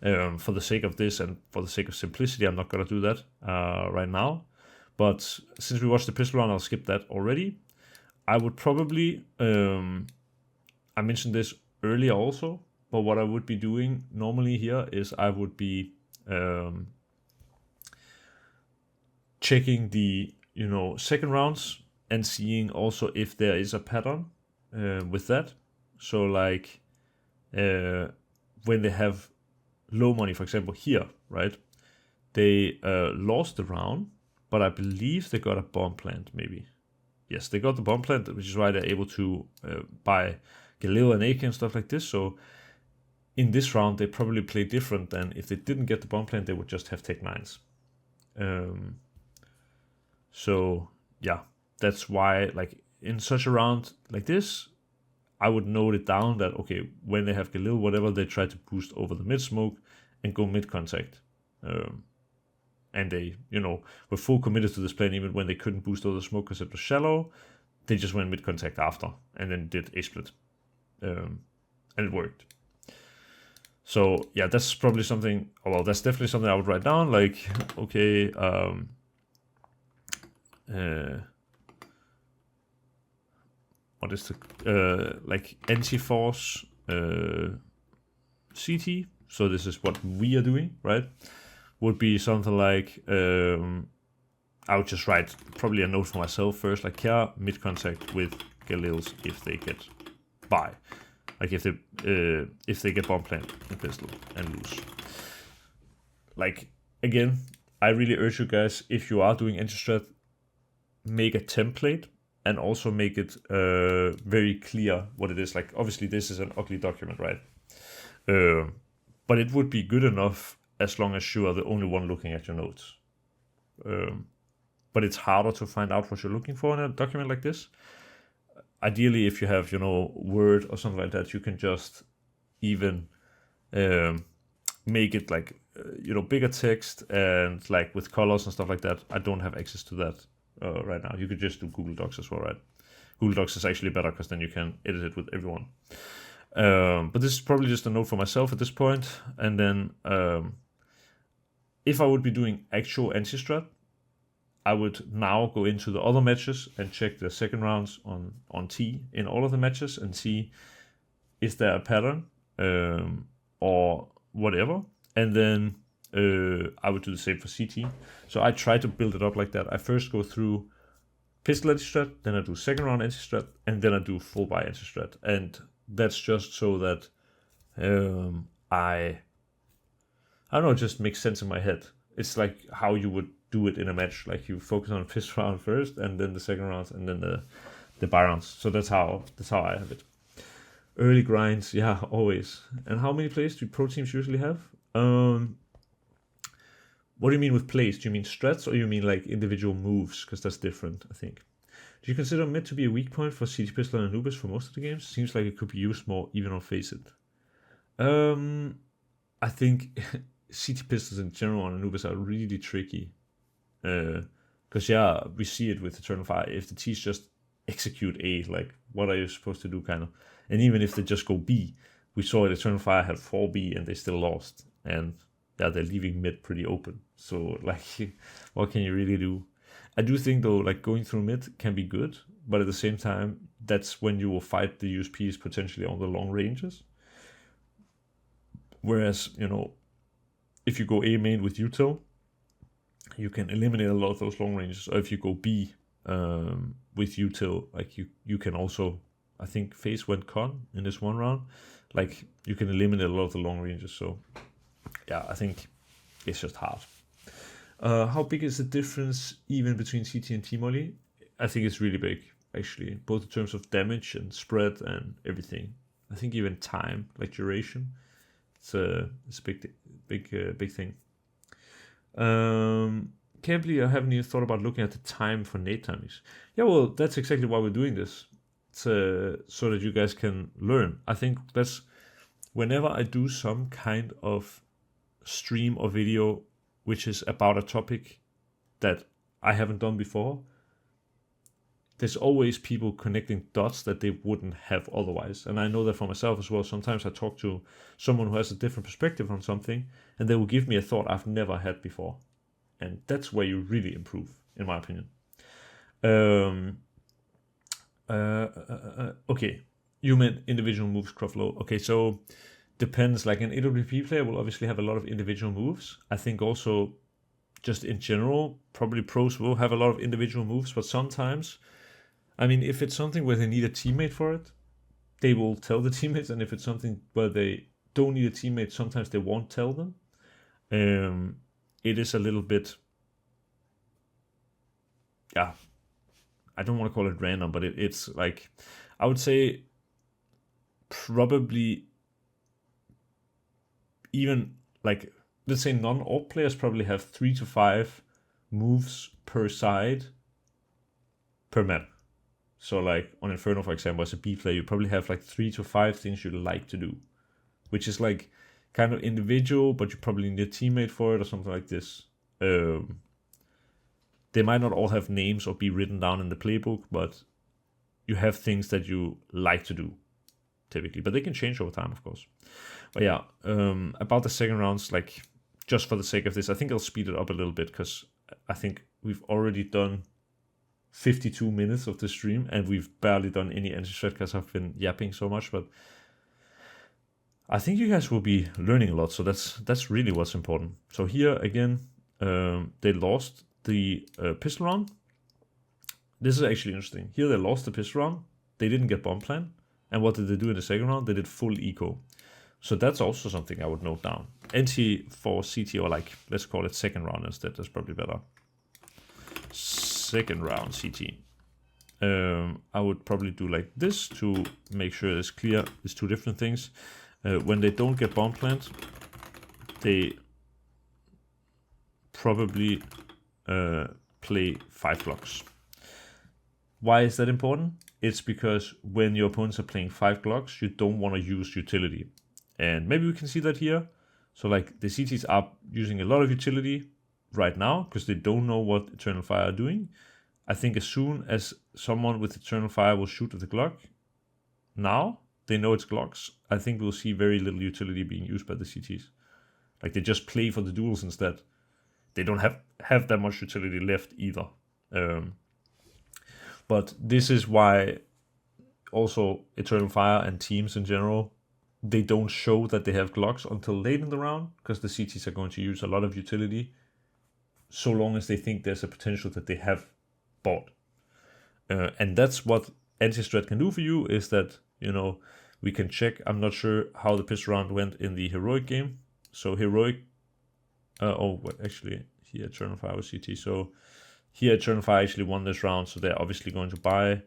For the sake of this and for the sake of simplicity, I'm not going to do that right now. But since we watched the pistol round, I'll skip that already. I would probably, I mentioned this earlier also, but what I would be doing normally here is I would be checking the, second rounds and seeing also if there is a pattern with that. So like when they have low money, for example, here, right? They lost the round, but I believe they got a bomb plant, maybe. Yes, they got the bomb plant, which is why they're able to buy Galileo and AK and stuff like this. So in this round, they probably play different than if they didn't get the bomb plant, they would just have take 9s. So yeah, that's why, like, in such a round like this, I would note it down that, okay, when they have Galil, whatever, they try to boost over the mid smoke and go mid contact. And they, were full committed to this plan even when they couldn't boost over the smoke because it was shallow. They just went mid contact after and then did a split. And it worked. So yeah, that's probably something, that's definitely something I would write down. Like, okay, what is the like anti-force CT? So this is what we are doing, right? Would be something like I would just write probably a note for myself first, like here mid contact with Galils if they get by, like if they get bomb plant in pistol and lose. Like again, I really urge you guys, if you are doing anti-strat, make a template and also make it very clear what it is. Like obviously this is an ugly document, right? But it would be good enough as long as you are the only one looking at your notes. But it's harder to find out what you're looking for in a document like this. Ideally, if you have, Word or something like that, you can just even make it like, bigger text and like with colors and stuff like that. I don't have access to that right now. You could just do Google Docs as well, right? Google Docs is actually better because then you can edit it with everyone. But this is probably just a note for myself at this point. And then if I would be doing actual anti-strat, I would now go into the other matches and check the second rounds on T in all of the matches and see, is there a pattern or whatever. And then I would do the same for CT. So I try to build it up like that. I first go through pistol anti-strat, then I do second round anti-strat, and then I do full buy anti-strat. And that's just so that I don't know, it just makes sense in my head. It's like how you would do it in a match. Like you focus on the first round first, and then the second round, and then the buy rounds. So that's how I have it. Early grinds, yeah, always. And how many plays do pro teams usually have? What do you mean with plays? Do you mean strats or you mean like individual moves? Because that's different, I think. Do you consider mid to be a weak point for CT Pistol and Anubis for most of the games? Seems like it could be used more even on Face It. I think CT Pistols in general on Anubis are really tricky. Because we see it with Eternal Fire. If the T's just execute A, like what are you supposed to do, kind of? And even if they just go B, we saw that Eternal Fire had 4B and they still lost. And they're leaving mid pretty open. So like, what can you really do? I do think though, like going through mid can be good, but at the same time, that's when you will fight the USPs potentially on the long ranges. Whereas, if you go A main with util, you can eliminate a lot of those long ranges. Or if you go B with util, like you can also, I think Face went con in this one round, like you can eliminate a lot of the long ranges. So yeah, I think it's just hard. How big is the difference even between CT and T-Molly? I think it's really big, actually, both in terms of damage and spread and everything. I think even time, like duration, it's a big thing. Can't believe I haven't even thought about looking at the time for nade timings. Yeah, well, that's exactly why we're doing this. So that you guys can learn. I think that's whenever I do some kind of stream or video which is about a topic that I haven't done before, there's always people connecting dots that they wouldn't have otherwise. And I know that for myself as well. Sometimes I talk to someone who has a different perspective on something, and they will give me a thought I've never had before. And that's where you really improve, in my opinion. Okay, you meant individual moves, Croflo. Okay, so depends. Like an AWP player will obviously have a lot of individual moves. I think also, just in general, probably pros will have a lot of individual moves, but sometimes, I mean, if it's something where they need a teammate for it, they will tell the teammates, and if it's something where they don't need a teammate, sometimes they won't tell them. It is a little bit, yeah, I don't want to call it random, but it's like, I would say probably even like, let's say non-AWP players probably have 3 to 5 moves per side per map. So like on Inferno, for example, as a B player, you probably have like 3 to 5 things you like to do, which is like kind of individual, but you probably need a teammate for it or something like this. They might not all have names or be written down in the playbook, but you have things that you like to do, typically. But they can change over time, of course. But yeah, about the second rounds, like, just for the sake of this, I think I'll speed it up a little bit, because I think we've already done 52 minutes of the stream, and we've barely done any anti-strat because I've been yapping so much. But I think you guys will be learning a lot, so that's really what's important. So here, again, they lost the pistol round. This is actually interesting. Here they lost the pistol round. They didn't get bomb plan. And what did they do in the second round? They did full eco. So that's also something I would note down. NT for CT, or like, let's call it second round instead. That's probably better. Second round CT. I would probably do like this to make sure it's clear. It's two different things. When they don't get bomb plant, they probably play 5 blocks. Why is that important? It's because when your opponents are playing 5 blocks, you don't want to use utility. And maybe we can see that here. So like the CTs are using a lot of utility right now because they don't know what Eternal Fire are doing. I think as soon as someone with Eternal Fire will shoot at the Glock, now they know it's Glocks, I think we'll see very little utility being used by the CTs. Like they just play for the duels instead. They don't have that much utility left either. But this is why also Eternal Fire and teams in general, they don't show that they have Glocks until late in the round, because the CTs are going to use a lot of utility so long as they think there's a potential that they have bought. And that's what anti-strat can do for you, is that, you know, we can check. I'm not sure how the pistol round went in the Heroic game. So Heroic, actually, here Eternal Fire was CT. So here Eternal Fire actually won this round, so they're obviously going to buy.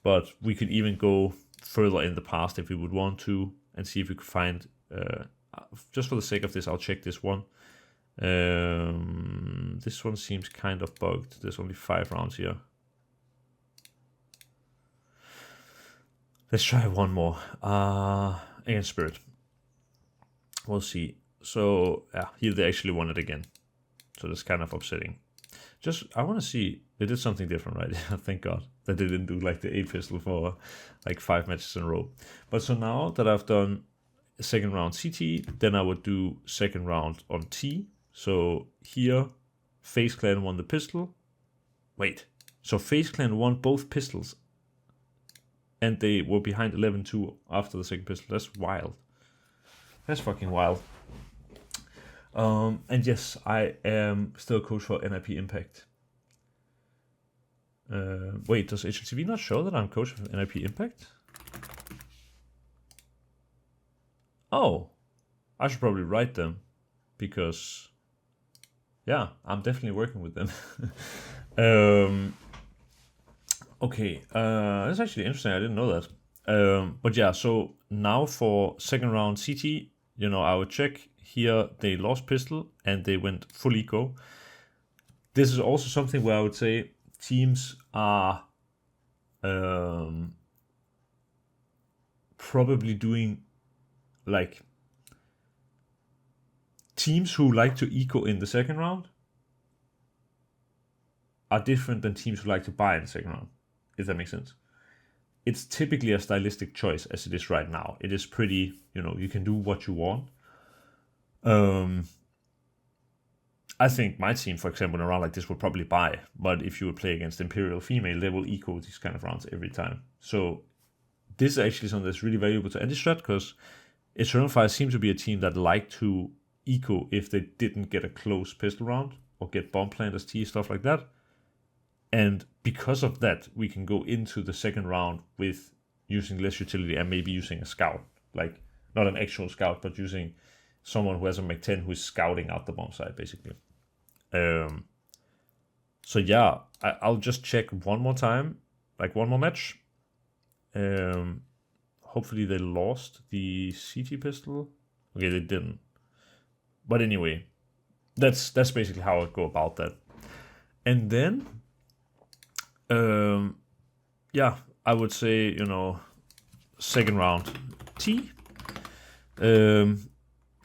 But we could even go further in the past if we would want to, and see if we could find, just for the sake of this, I'll check this one. This one seems kind of bugged. There's only 5 rounds here. Let's try one more. Against Spirit. We'll see. So, yeah, here they actually won it again. So that's kind of upsetting. Just, I want to see, they did something different, right? Thank God that they didn't do like the 8 pistol for like 5 matches in a row. But so now that I've done second round CT, then I would do second round on T. So here, FaZe Clan won the pistol. Wait, so FaZe Clan won both pistols, and they were behind 11-2 after the second pistol. That's wild. That's fucking wild. And yes, I am still a coach for NIP Impact. Wait, does HLTV not show that I'm coach of NIP Impact? Oh, I should probably write them, because yeah, I'm definitely working with them. Okay, that's actually interesting. I didn't know that. But yeah, so now for second round CT, you know, I would check. Here they lost pistol and they went full eco. This is also something where I would say teams are probably doing, like, teams who like to eco in the second round are different than teams who like to buy in the second round. if that makes sense. It's typically a stylistic choice as it is right now. It is pretty, you can do what you want. I think my team, for example, in a round like this would probably buy, but if you would play against Imperial Female, they will eco these kind of rounds every time. So this is actually something that's really valuable to anti-strat, because Eternal Fire seems to be a team that like to eco if they didn't get a close pistol round or get bomb planters, T, stuff like that. And because of that, we can go into the second round with using less utility and maybe using a scout. Like, not an actual scout, but using someone who has a Mech 10 who is scouting out the bomb site, basically. So yeah, I'll just check one more time, like one more match. Hopefully they lost the CT pistol. Okay, they didn't. But anyway, that's basically how I go about that. And then, yeah, I would say, second round T.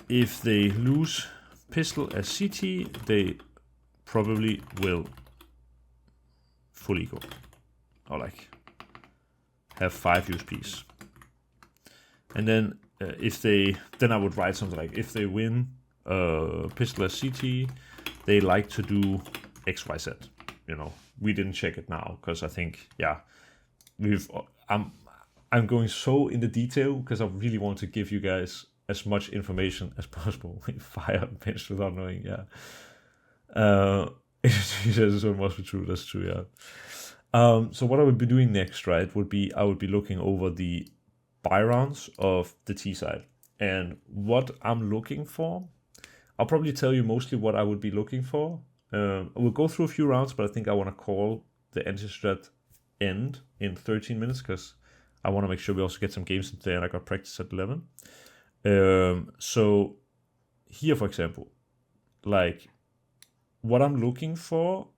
If they lose pistol as CT, they probably will full eco, or like have 5 USPs. And then then I would write something like, if they win pistol as CT, they like to do XYZ. We didn't check it now because I think, yeah, I'm going so into detail because I really want to give you guys as much information as possible. Fire bench without knowing, yeah. So it must be true. That's true, yeah. So what I would be doing next, right, would be I would be looking over the buy rounds of the T side. And what I'm looking for, I'll probably tell you mostly what I would be looking for. We'll go through a few rounds, but I think I want to call the anti-strat end in 13 minutes because I want to make sure we also get some games in there, and I got practice at 11. So here, for example, like what I'm looking for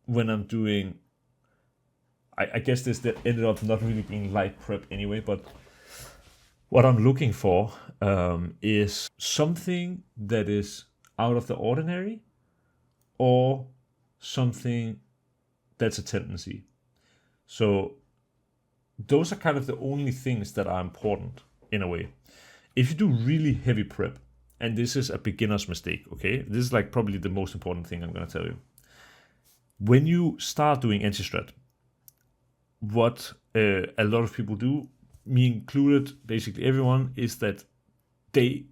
when I'm doing, I guess this that ended up not really being light prep anyway, but what I'm looking for is something that is out of the ordinary or something that's a tendency. So those are kind of the only things that are important in a way. If you do really heavy prep, and this is a beginner's mistake, okay? This is like probably the most important thing I'm going to tell you. When you start doing anti-strat, what a lot of people do, me included, basically everyone, is that they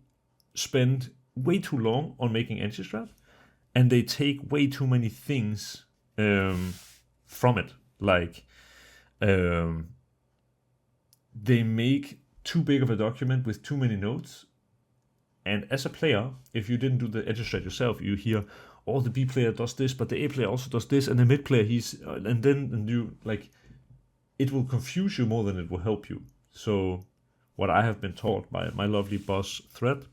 spend way too long on making anti-strat, and they take way too many things from it. Like, they make too big of a document with too many notes. And as a player, if you didn't do the anti-strat yourself, you hear, oh, the B player does this, but the A player also does this, and the mid player and you like, it will confuse you more than it will help you. So what I have been taught by my lovely boss Thread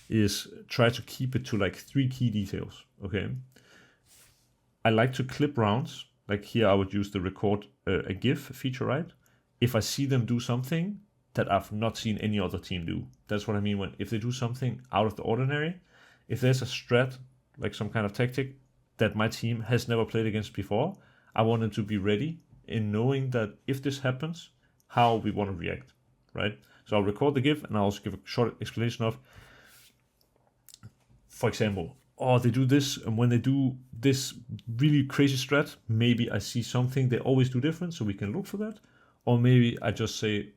is try to keep it to like 3 key details. Okay. I like to clip rounds. Like here, I would use the record a GIF feature, right? If I see them do something that I've not seen any other team do. That's what I mean if they do something out of the ordinary. If there's a strat, like some kind of tactic that my team has never played against before, I want them to be ready in knowing that if this happens, how we want to react, right? So I'll record the GIF and I'll also give a short explanation of, for example, oh, they do this, and when they do this really crazy strat, maybe I see something they always do different, so we can look for that. Or maybe I just say,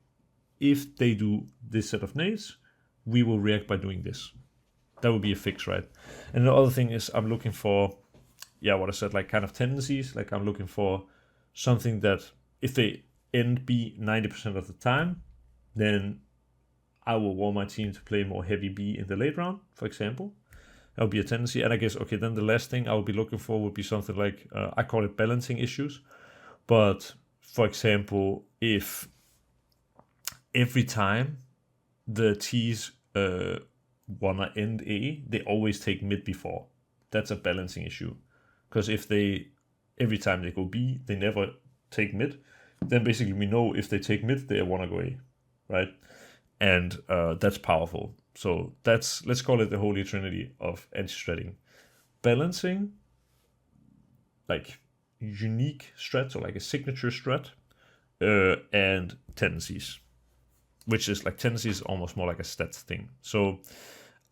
if they do this set of nades, we will react by doing this. That would be a fix, right? And the other thing is I'm looking for, what I said, like kind of tendencies. Like I'm looking for something that if they end B 90% of the time, then I will want my team to play more heavy B in the late round, for example. That would be a tendency. And I guess, okay, then the last thing I would be looking for would be something like, I call it balancing issues. But for example, if every time the T's wanna end A, they always take mid before. That's a balancing issue. Because if every time they go B, they never take mid, then basically we know if they take mid, they wanna go A, right? And that's powerful. So let's call it the Holy Trinity of anti-stratting. Balancing, like unique strat, so like a signature strat, and tendencies, which is like tendencies almost more like a stats thing. So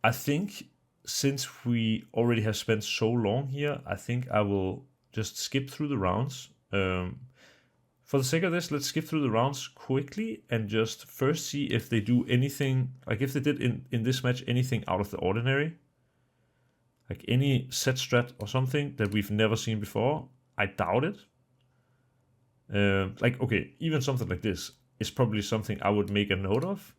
I think since we already have spent so long here, I think I will just skip through the rounds. For the sake of this, let's skip through the rounds quickly and just first see if they do anything, like if they did in this match anything out of the ordinary. Like any set strat or something that we've never seen before. I doubt it. Like, okay, even something like this is probably something I would make a note of.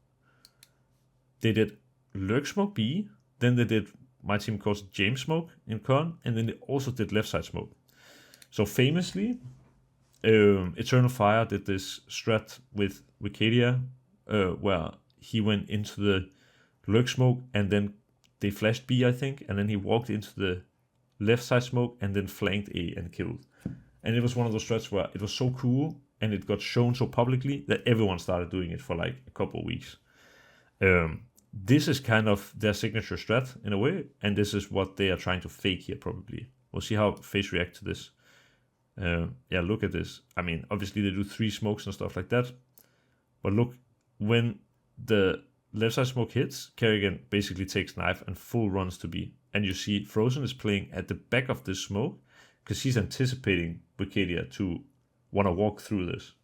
They did Lurk Smoke B, then they did, my team calls it James Smoke in Con, and then they also did Left Side Smoke. So famously, Eternal Fire did this strat with Wicadia, where he went into the Lurk Smoke and then they flashed B, I think, and then he walked into the left side smoke and then flanked A and killed. And it was one of those strats where it was so cool and it got shown so publicly that everyone started doing it for like a couple of weeks. This is kind of their signature strat in a way, and this is what they are trying to fake here probably. We'll see how FaZe react to this. Yeah, look at this. I mean, obviously they do 3 smokes and stuff like that, but look, when the left side smoke hits, Kerrigan basically takes knife and full runs to B. And you see Frozen is playing at the back of this smoke because he's anticipating Wicadia to want to walk through this.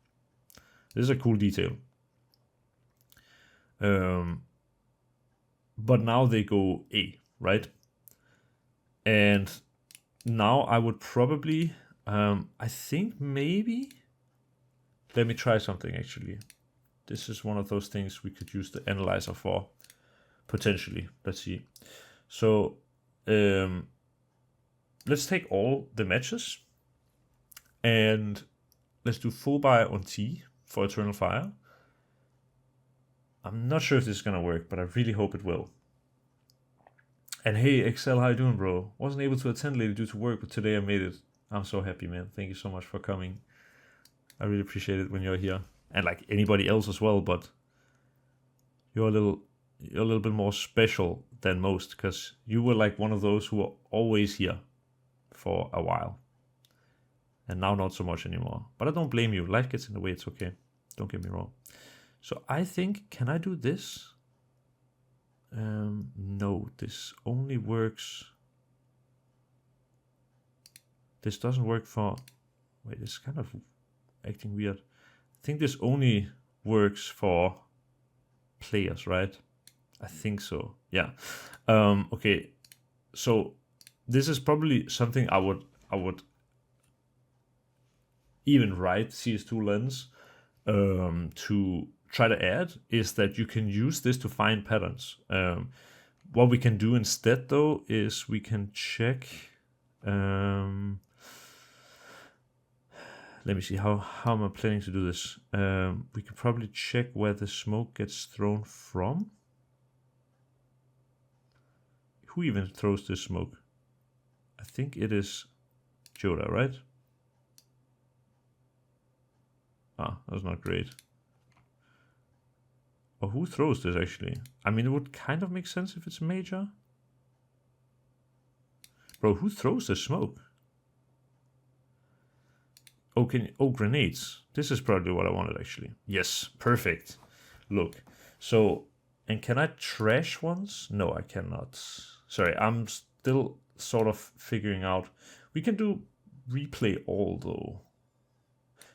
This is a cool detail. But now they go A, right? And now I would probably, I think maybe, let me try something actually. This is one of those things we could use the analyzer for, potentially. Let's see. So let's take all the matches and let's do full buy on T for Eternal Fire. I'm not sure if this is gonna work, but I really hope it will. And hey, Excel, how you doing, bro? Wasn't able to attend lately due to work, but today I made it. I'm so happy, man. Thank you so much for coming. I really appreciate it when you're here. And like anybody else as well, but you're a little bit more special than most because you were like one of those who were always here for a while. And now not so much anymore. But I don't blame you. Life gets in the way. It's okay. Don't get me wrong. So I think, can I do this? No, this only works. This doesn't work for, wait, it's kind of acting weird. I think this only works for players, right? I think so. Yeah. Okay. So this is probably something I would even write CS2 Lens to try to add, is that you can use this to find patterns. What we can do instead though is we can check. Let me see, how am I planning to do this? We could probably check where the smoke gets thrown from. Who even throws this smoke? I think it is Joda, right? Ah, that's not great. Or who throws this actually? I mean, it would kind of make sense if it's Major. Bro, who throws the smoke? Oh, grenades. This is probably what I wanted actually. Yes, perfect. Look, so, and can I trash ones? No, I cannot. Sorry, I'm still sort of figuring out. We can do replay all though.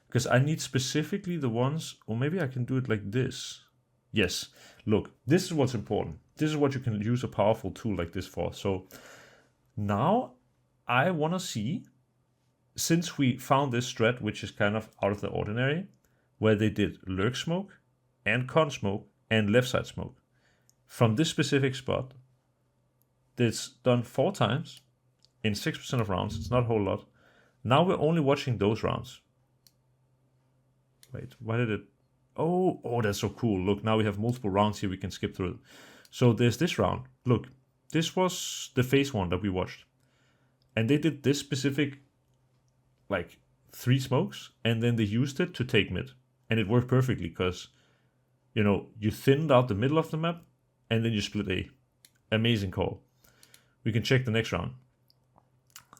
Because I need specifically the ones, or maybe I can do it like this. Yes, look, this is what's important. This is what you can use a powerful tool like this for. So now I want to see, since we found this strat, which is kind of out of the ordinary, where they did lurk smoke and con smoke and left side smoke from this specific spot, it's done 4 times in 6% of rounds. It's not a whole lot. Now we're only watching those rounds. Wait, why did it? Oh, that's so cool. Look, now we have multiple rounds here we can skip through. So there's this round. Look, this was the FaZe one that we watched. And they did this specific, like, 3 smokes, and then they used it to take mid. And it worked perfectly because, you know, you thinned out the middle of the map, and then you split A. Amazing call. We can check the next round.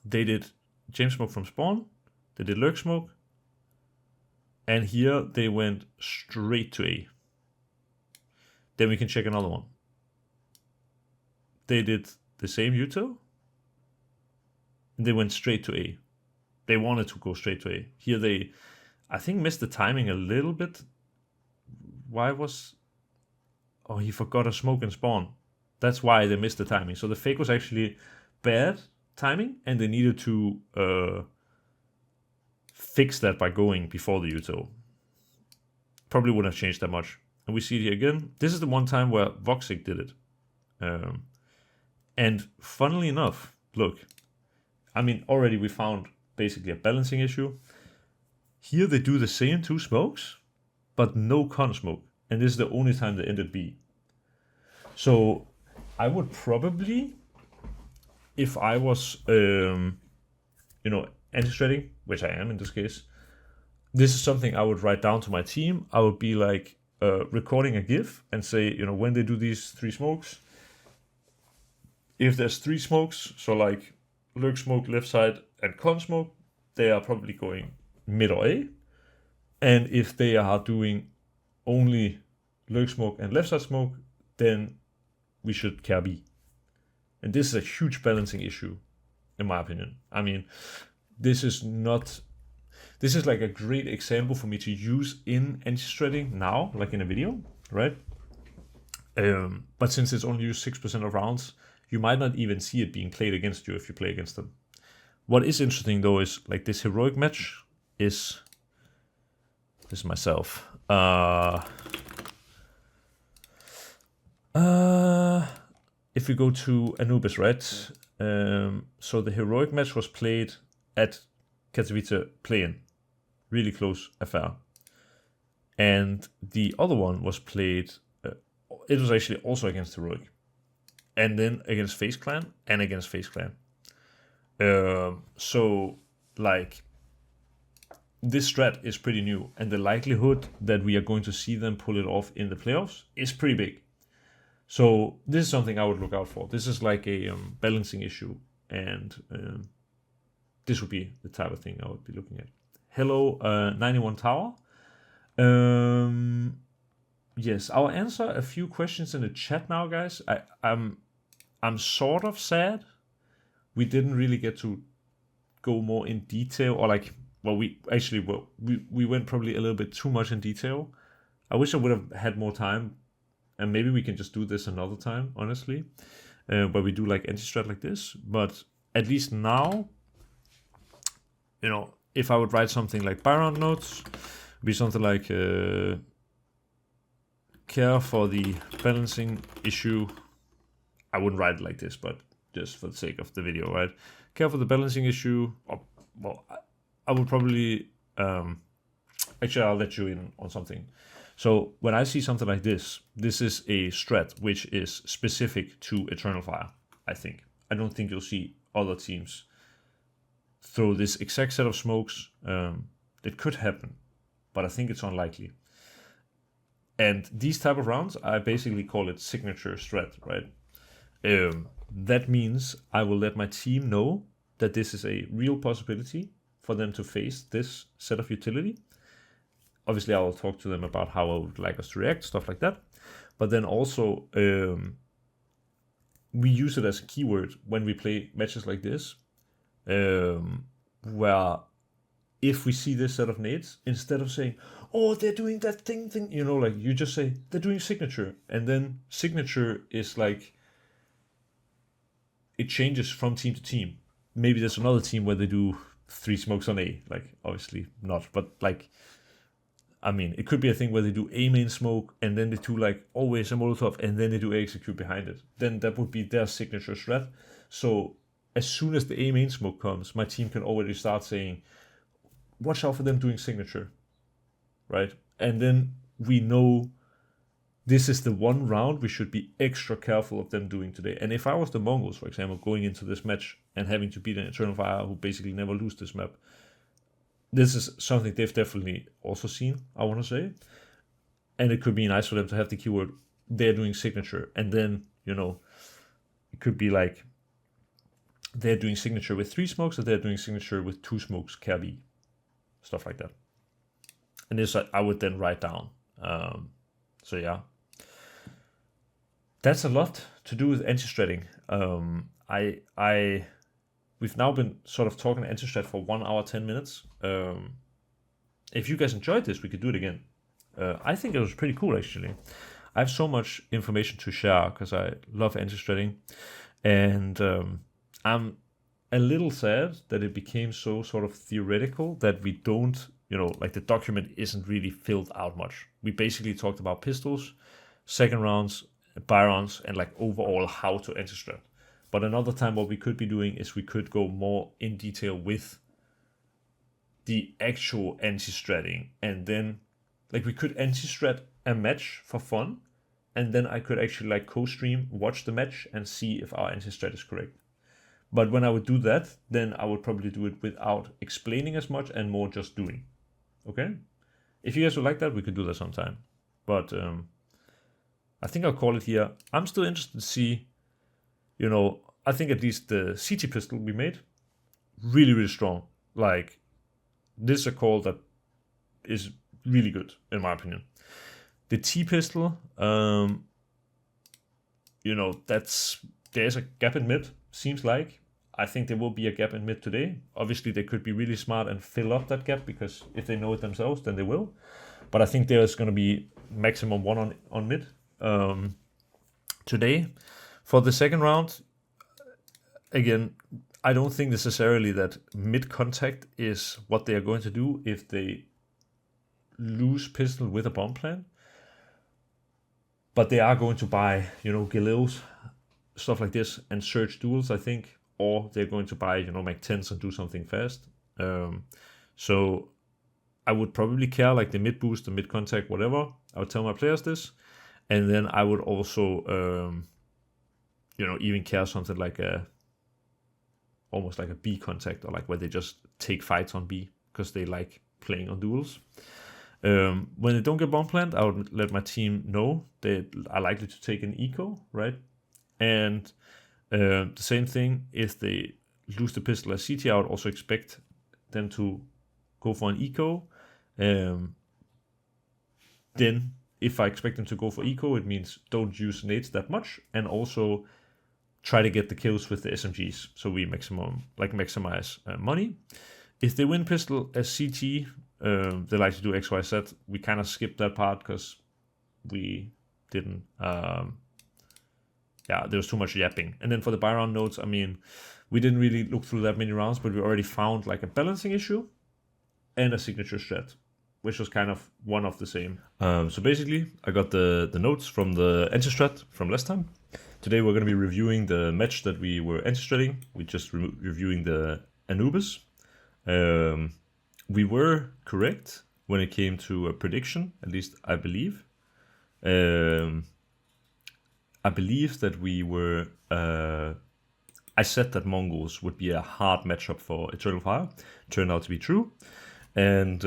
They did James Smoke from spawn, They did lurk smoke. And here they went straight to A. Then we can check another one. They did the same veto. And they went straight to A. They wanted to go straight to A. Here they, I think, missed the timing a little bit. Why was... Oh, he forgot a smoke and spawn. That's why they missed the timing. So the fake was actually bad timing, and they needed to fix that by going before the veto. Probably wouldn't have changed that much. And we see it here again. This is the one time where Voxic did it. And funnily enough, look, I mean, already we found basically a balancing issue. Here they do the same 2 smokes, but no con smoke. And this is the only time they ended B. So I would probably, if I was, anti-stratting, which I am in this case, this is something I would write down to my team. I would be like recording a GIF and say, when they do these 3 smokes, if there's 3 smokes, so like lurk smoke, left side, and con smoke, they are probably going mid or A. And if they are doing only lurk smoke and left side smoke, then we should care B. And this is a huge balancing issue, in my opinion. I mean, this is like a great example for me to use in anti-stratting now, like in a video, right? But since it's only used 6% of rounds, you might not even see it being played against you if you play against them. What is interesting though is like this heroic match is, this is myself. If we go to Anubis, right? So the heroic match was played at Katowice play-in. Really close affair. And the other one was played, it was actually also against heroic. And then against FaZe Clan and against FaZe Clan. So like this strat is pretty new, and the likelihood that we are going to see them pull it off in the playoffs is pretty big. So this is something I would look out for. This is like a balancing issue, and this would be the type of thing I would be looking at. Hello, 91 Tower. Yes, I'll answer a few questions in the chat now, guys. I'm sort of sad we didn't really get to go more in detail, or like, well, we went probably a little bit too much in detail. I wish I would have had more time, and maybe we can just do this another time, honestly, where we do like anti-strat like this. But at least now, if I would write something like by-round notes, it'd be something like care for the balancing issue. I wouldn't write it like this, but just for the sake of the video, right? Care for the balancing issue. I would probably actually I'll let you in on something. So when I see something like this is a strat which is specific to Eternal Fire. I don't think you'll see other teams throw this exact set of smokes. It could happen, but I think it's unlikely. And these type of rounds, I basically call it signature strat, right? That means I will let my team know that this is a real possibility for them to face this set of utility. Obviously, I will talk to them about how I would like us to react, stuff like that. But then also, we use it as a keyword when we play matches like this, where if we see this set of nades, instead of saying, oh, they're doing that thing, like you just say, they're doing signature. And then signature is like, it changes from team to team. Maybe there's another team where they do 3 smokes on A, like obviously not, but like, I mean, it could be a thing where they do A main smoke and then they do like always a Molotov and then they do A execute behind it. Then that would be their signature strat. So as soon as the A main smoke comes, my team can already start saying, watch out for them doing signature, right? And then we know this is the one round we should be extra careful of them doing today. And if I was the Mongols, for example, going into this match and having to beat an Eternal Fire who basically never lose this map, this is something they've definitely also seen, I want to say. And it could be nice for them to have the keyword, they're doing signature. And then, it could be like, they're doing signature with 3 smokes or they're doing signature with 2 smokes, KB. stuff like that. And this I would then write down. So yeah, that's a lot to do with anti-stratting. We've now been sort of talking anti-strat for 1 hour 10 minutes. If you guys enjoyed this, we could do it again. I think it was pretty cool actually. I have so much information to share because I love anti-stratting, and I'm a little sad that it became so sort of theoretical that we don't, like the document isn't really filled out much. We basically talked about pistols, second rounds, buy rounds, and like overall how to anti-strat. But another time what we could be doing is we could go more in detail with the actual anti-stratting, and then like we could anti-strat a match for fun, and then I could actually like co-stream, watch the match, and see if our anti-strat is correct. But when I would do that, then I would probably do it without explaining as much and more just doing. Okay? If you guys would like that, we could do that sometime. But I think I'll call it here. I'm still interested to see, I think at least the CT pistol we made, really, really strong. Like, this is a call that is really good, in my opinion. The T pistol, there's a gap in mid, seems like. I think there will be a gap in mid today. Obviously, they could be really smart and fill up that gap, because if they know it themselves, then they will. But I think there's going to be maximum one on mid today. For the second round, again, I don't think necessarily that mid contact is what they are going to do if they lose pistol with a bomb plan. But they are going to buy, Galils, stuff like this, and search duels, I think. Or they're going to buy, Mac 10s and do something fast. So I would probably care like the mid boost, the mid contact, whatever. I would tell my players this. And then I would also, even care something like almost like a B contact, or like where they just take fights on B because they like playing on duels. When they don't get bomb planned, I would let my team know they are likely to take an eco, right? And the same thing, if they lose the pistol as CT, I would also expect them to go for an eco. Then if I expect them to go for eco, it means don't use nades that much, and also try to get the kills with the SMGs, so we maximize money. If they win pistol as CT, they like to do XYZ. We kind of skipped that part because we didn't. There was too much yapping. And then for the buy round notes, I mean, we didn't really look through that many rounds, but we already found like a balancing issue and a signature strat, which was kind of one of the same. So basically, I got the notes from the anti-strat from last time. Today we're going to be reviewing the match that we were anti-stratting. We're just reviewing the Anubis. We were correct when it came to a prediction, at least I believe. I believe that we were... I said that Mongols would be a hard matchup for Eternal Fire. Turned out to be true. And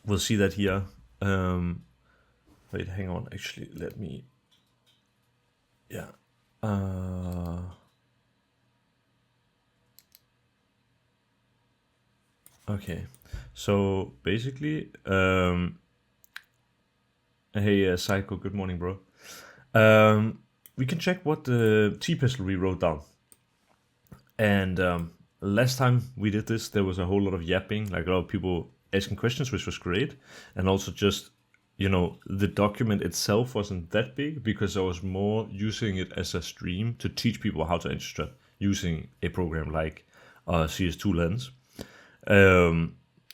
we'll see that here. Wait, hang on. Actually, let me... Yeah. Okay. So basically, hey Psycho, good morning, bro. We can check what the T pistol we wrote down. And last time we did this, there was a whole lot of yapping, like a lot of people asking questions, which was great. And also just, the document itself wasn't that big because I was more using it as a stream to teach people how to anti-strat using a program like CS2 Lens.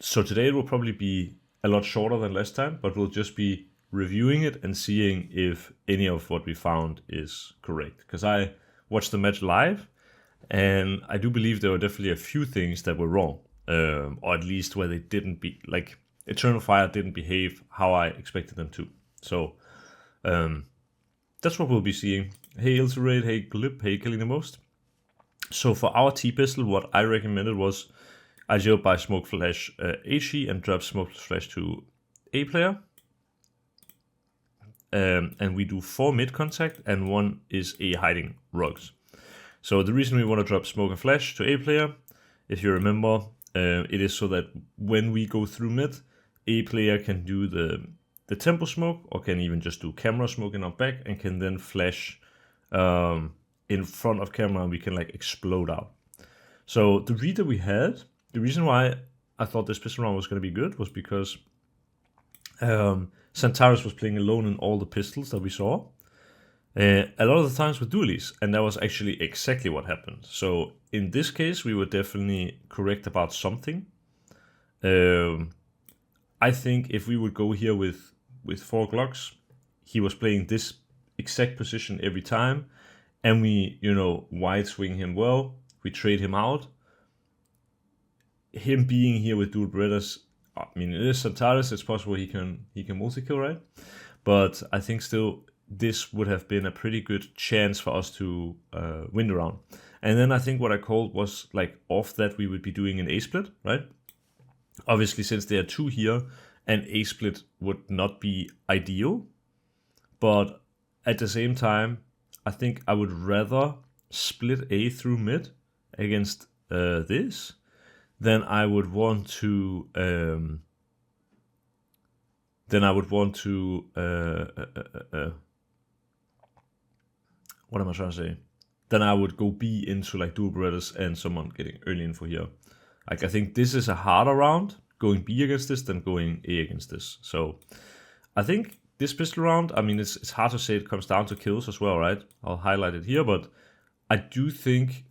So today it will probably be a lot shorter than last time, but we'll just be reviewing it and seeing if any of what we found is correct. Because I watched the match live, and I do believe there were definitely a few things that were wrong, or at least where they didn't be like Eternal Fire didn't behave how I expected them to. So that's what we'll be seeing. Hey Ilserade, hey Glip, hey Killing the Most. So for our T pistol, what I recommended was I jailed by Smoke Flash HE and drop Smoke Flash to A player. And we do 4 mid contact and 1 is A hiding rugs. So the reason we want to drop Smoke and Flash to A player, if you remember, it is so that when we go through mid, a player can do the tempo smoke, or can even just do camera smoke in our back, and can then flash in front of camera, and we can like explode out. So the read that we had, the reason why I thought this pistol round was going to be good was because Santaris was playing alone in all the pistols that we saw. A lot of the times with dualies, and that was actually exactly what happened. So in this case, we were definitely correct about something. I think if we would go here with 4 Glocks, he was playing this exact position every time, and we, wide swing him well, we trade him out. Him being here with dual Berettas, I mean, it is Santaris, it's possible he can multi-kill, right? But I think still this would have been a pretty good chance for us to win the round. And then I think what I called was like off that we would be doing an A-split, right? Obviously, since there are 2 here, an A-split would not be ideal. But at the same time, I think I would rather split A through mid against this than I would want to what am I trying to say? Then I would go B into like dual Berettas and someone getting early info here. Like, I think this is a harder round going B against this than going A against this. So I think this pistol round, I mean, it's hard to say, it comes down to kills as well, right? I'll highlight it here, but I do think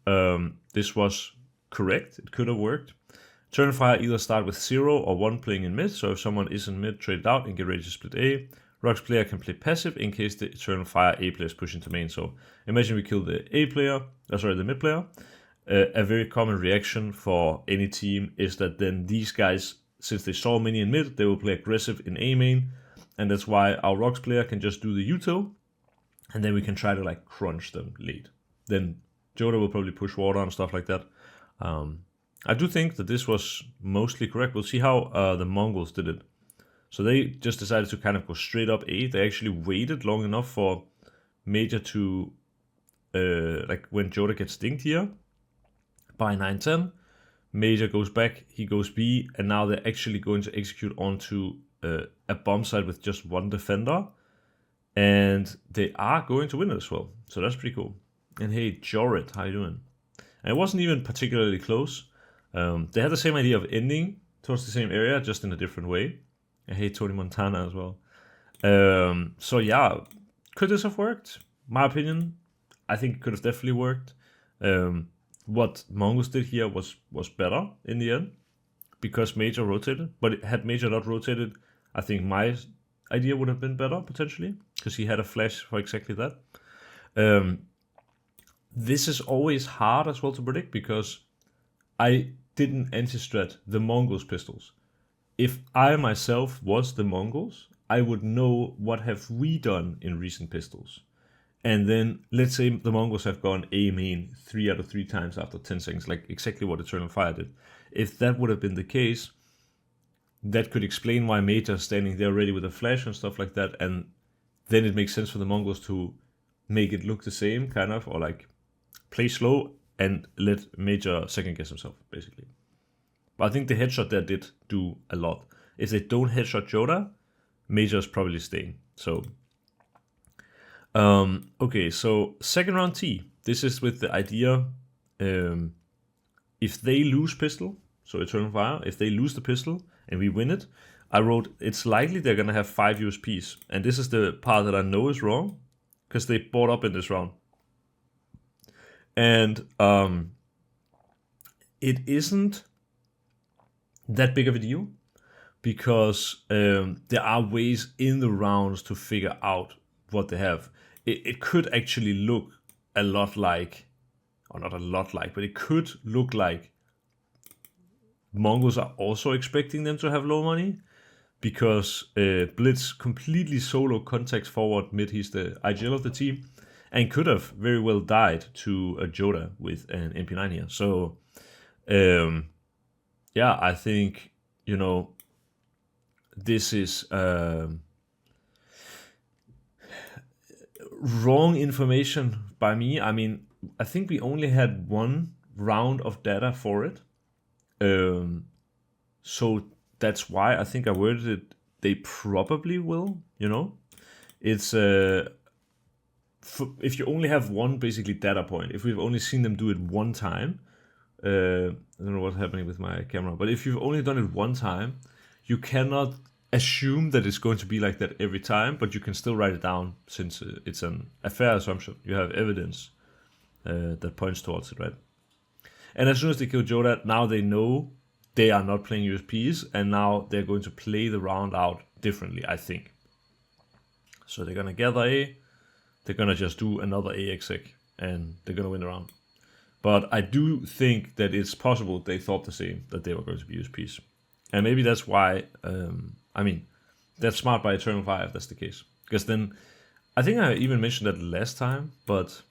this was correct. It could have worked. Turn fire either start with 0 or 1 playing in mid. So if someone is in mid, trade it out and get ready to split A. Rocks player can play passive in case the Eternal Fire A player is pushing to main. So imagine we kill the the mid player. A very common reaction for any team is that then these guys, since they saw many in mid, they will play aggressive in A main. And that's why our Rocks player can just do the util, and then we can try to like crunch them late. Then Joda will probably push water and stuff like that. I do think that this was mostly correct. We'll see how the Mongols did it. So they just decided to kind of go straight up A. They actually waited long enough for Major to, like when Joda gets dinged here by 9-10. Major goes back, he goes B, and now they're actually going to execute onto a bomb site with just 1 defender. And they are going to win it as well. So that's pretty cool. And hey, Jorit, how you doing? And it wasn't even particularly close. They had the same idea of ending towards the same area, just in a different way. I hate Tony Montana as well. So yeah, could this have worked? My opinion, I think it could have definitely worked. What Mongols did here was better in the end, because Major rotated. But had Major not rotated, I think my idea would have been better, potentially, because he had a flash for exactly that. This is always hard as well to predict, because I didn't anti-strat the Mongols pistols. If I myself was the Mongols, I would know what have we done in recent pistols. And then, let's say the Mongols have gone A main 3 out of 3 times after 10 seconds, like exactly what Eternal Fire did. If that would have been the case, that could explain why Major is standing there ready with a flash and stuff like that, and then it makes sense for the Mongols to make it look the same, kind of, or like play slow and let Major second guess himself, basically. But I think the headshot there did do a lot. If they don't headshot Joda, Major is probably staying. So, okay, so second round T. This is with the idea, if they lose pistol, so Eternal Fire, if they lose the pistol and we win it, I wrote, it's likely they're going to have 5 USPs. And this is the part that I know is wrong, because they bought up in this round. And it isn't that big of a deal, because there are ways in the rounds to figure out what they have. It could actually look a lot like, or not a lot like, but it could look like Mongols are also expecting them to have low money, because Blitz completely solo context forward mid. He's the IGL of the team, and could have very well died to a Joda with an MP9 here. So, yeah, I think, this is wrong information by me. I mean, I think we only had 1 round of data for it. So that's why I think I worded it, they probably will, It's, if you only have one basically data point, if we've only seen them do it one time, I don't know what's happening with my camera, but if you've only done it one time, you cannot assume that it's going to be like that every time, but you can still write it down since it's a fair assumption. You have evidence that points towards it, right? And as soon as they kill Joda, now they know they are not playing USPs, and now they're going to play the round out differently, I think. So they're going to gather A, they're going to just do another A exec, and they're going to win the round. But I do think that it's possible they thought the same, that they were going to be USPs. And maybe that's why, that's smart by Eternal Fire if that's the case. Because then, I think I even mentioned that last time, but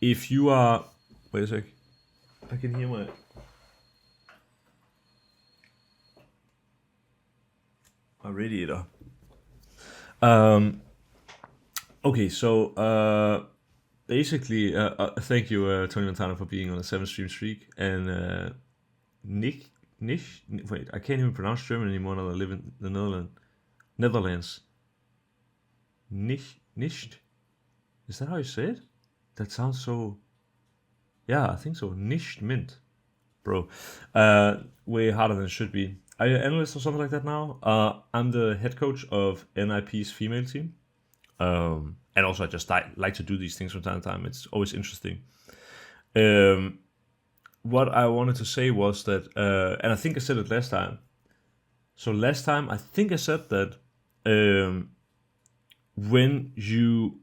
if you are... Wait a sec. I can hear my radiator. Okay, so basically, thank you, Tony Montana, for being on a 7-stream streak, and wait, I can't even pronounce German anymore now that I live in the Netherlands. Nicht? Is that how you say it? That sounds so... Yeah, I think so. Nicht mint. Bro. Way harder than it should be. Are you an analyst or something like that now? I'm the head coach of NIP's female team. And also I just like to do these things from time to time. It's always interesting. What I wanted to say was that, and I think I said it last time. So last time I think I said that when you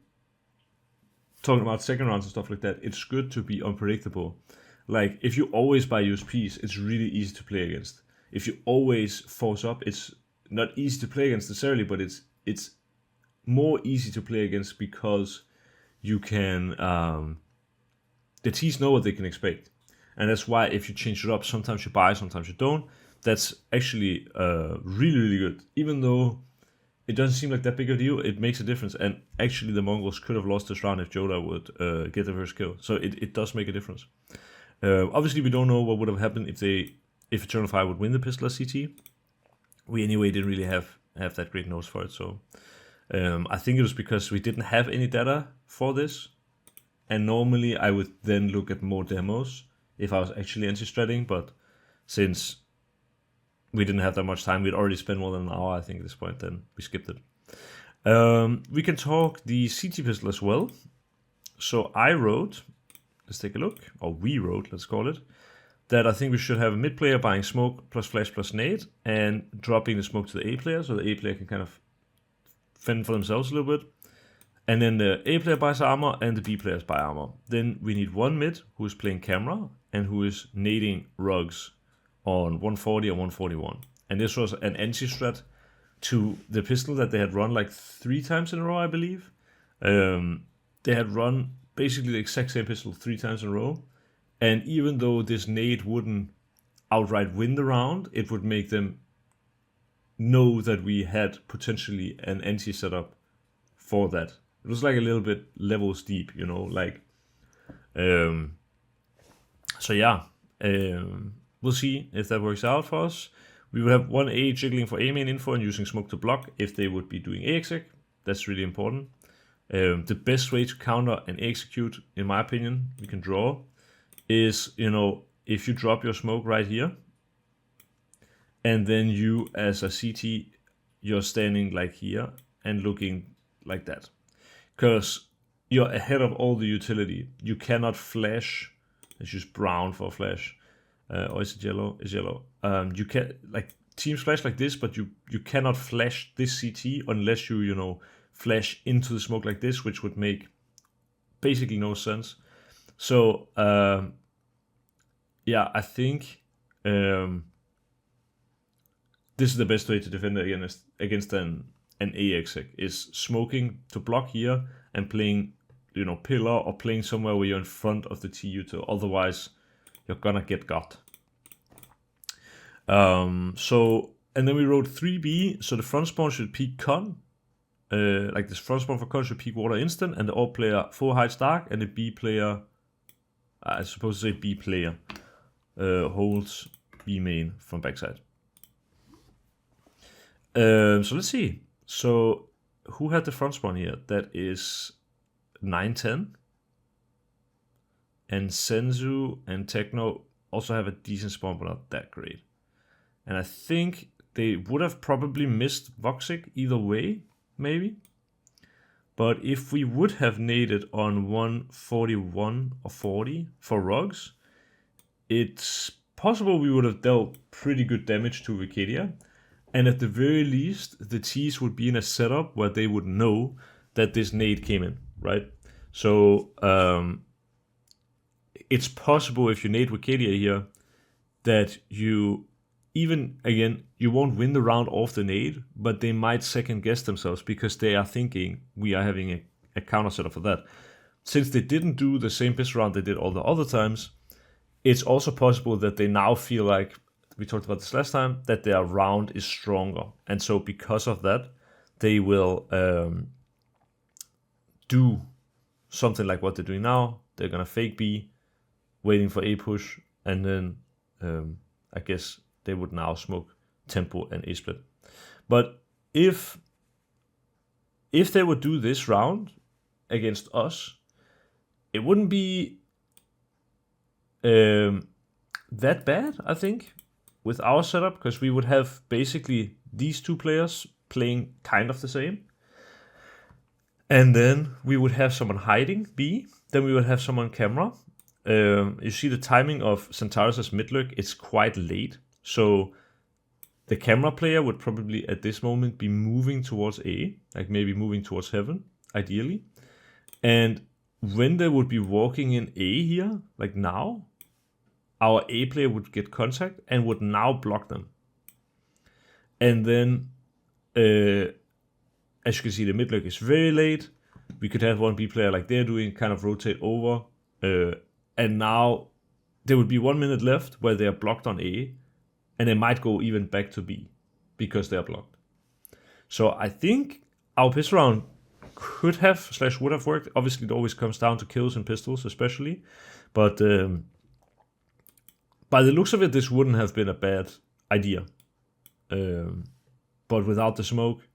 talking about second rounds and stuff like that, it's good to be unpredictable. Like, if you always buy USPs, it's really easy to play against. If you always force up, it's not easy to play against necessarily, but it's more easy to play against because you can... the T's know what they can expect. And that's why if you change it up, sometimes you buy, sometimes you don't. That's actually really, really good. Even though it doesn't seem like that big of a deal, it makes a difference. And actually the Mongols could have lost this round if Joda would get the first kill. So it does make a difference. Obviously we don't know what would have happened if Eternal Fire would win the pistol as CT. We anyway didn't really have that great notes for it. So I think it was because we didn't have any data for this. And normally I would then look at more demos if I was actually anti-stratting, but since we didn't have that much time, we'd already spent more than an hour, I think, at this point, then we skipped it. We can talk the CT pistol as well. So I wrote, let's take a look, or we wrote, let's call it, that I think we should have a mid player buying smoke plus flash plus nade and dropping the smoke to the A player, so the A player can kind of fend for themselves a little bit. And then the A player buys armor and the B players buy armor. Then we need one mid who is playing camera and who is nading rugs on 140 and 141. And this was an anti-strat to the pistol that they had run like 3 times in a row, I believe. They had run basically the exact same pistol 3 times in a row. And even though this nade wouldn't outright win the round, it would make them know that we had potentially an anti-setup for that. It was like a little bit levels deep, like, so yeah, we'll see if that works out for us. We will have one A jiggling for A main info and using smoke to block if they would be doing A exec. That's really important. The best way to counter and execute, in my opinion, we can draw is, if you drop your smoke right here, and then you as a CT, you're standing like here and looking like that. Because you're ahead of all the utility. You cannot flash. Let's use brown for flash. Or is it yellow? It's yellow. You can, like, teams flash like this, but you cannot flash this CT unless you, flash into the smoke like this, which would make basically no sense. So, yeah, I think this is the best way to defend against an A exec, is smoking to block here and playing, pillar or playing somewhere where you're in front of the TU2. Otherwise, you're gonna get got. And then we wrote 3B, so the front spawn should peak con. Like this front spawn for con should peak water instant, and the AWP player full heights dark, and the B player, I suppose to say B player, holds B main from backside. So let's see. So who had the front spawn here? That is 910. And Senzu and Techno also have a decent spawn, but not that great. And I think they would have probably missed Voxic either way, maybe. But if we would have naded on 141 or 40 for Rugs, it's possible we would have dealt pretty good damage to Vicadia. And at the very least, the T's would be in a setup where they would know that this nade came in, right? So it's possible if you nade Vicadia here that you you won't win the round off the nade, but they might second guess themselves because they are thinking we are having a counter setup for that. Since they didn't do the same pistol round they did all the other times, it's also possible that they now feel like, we talked about this last time, that their round is stronger. And so because of that, they will do something like what they're doing now. They're going to fake B, waiting for A push, and then I guess they would now smoke tempo and A split. But if they would do this round against us, it wouldn't be that bad, I think, with our setup, because we would have basically these two players playing kind of the same. And then we would have someone hiding B, then we would have someone camera. You see the timing of Centaurus' mid lurk, it's quite late. So the camera player would probably at this moment be moving towards A, like maybe moving towards heaven, ideally. And when they would be walking in A here, like now, our A player would get contact and would now block them. And then, as you can see, the mid lurk is very late. We could have one B player like they're doing, kind of rotate over. And now there would be 1 minute left where they are blocked on A, and they might go even back to B because they are blocked. So I think our pistol round could have / would have worked. Obviously, it always comes down to kills and pistols, especially. But by the looks of it, this wouldn't have been a bad idea. But without the smoke,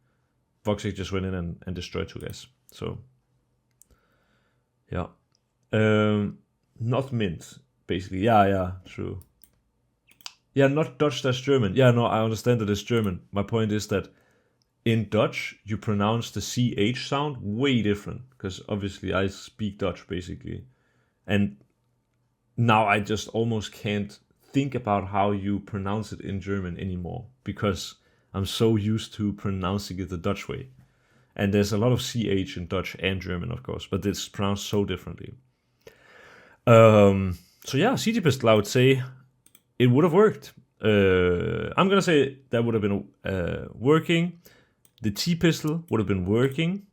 Voxic just went in and destroyed 2 guys. So, yeah. Not mint, basically. Yeah, true. Yeah, not Dutch, that's German. Yeah, no, I understand that it's German. My point is that in Dutch, you pronounce the CH sound way different. Because obviously I speak Dutch, basically. And now I just almost can't think about how you pronounce it in German anymore. Because I'm so used to pronouncing it the Dutch way. And there's a lot of CH in Dutch and German, of course. But it's pronounced so differently. So yeah, CT pistol, I would say it would have worked. I'm gonna say that would have been working. The T pistol would have been working.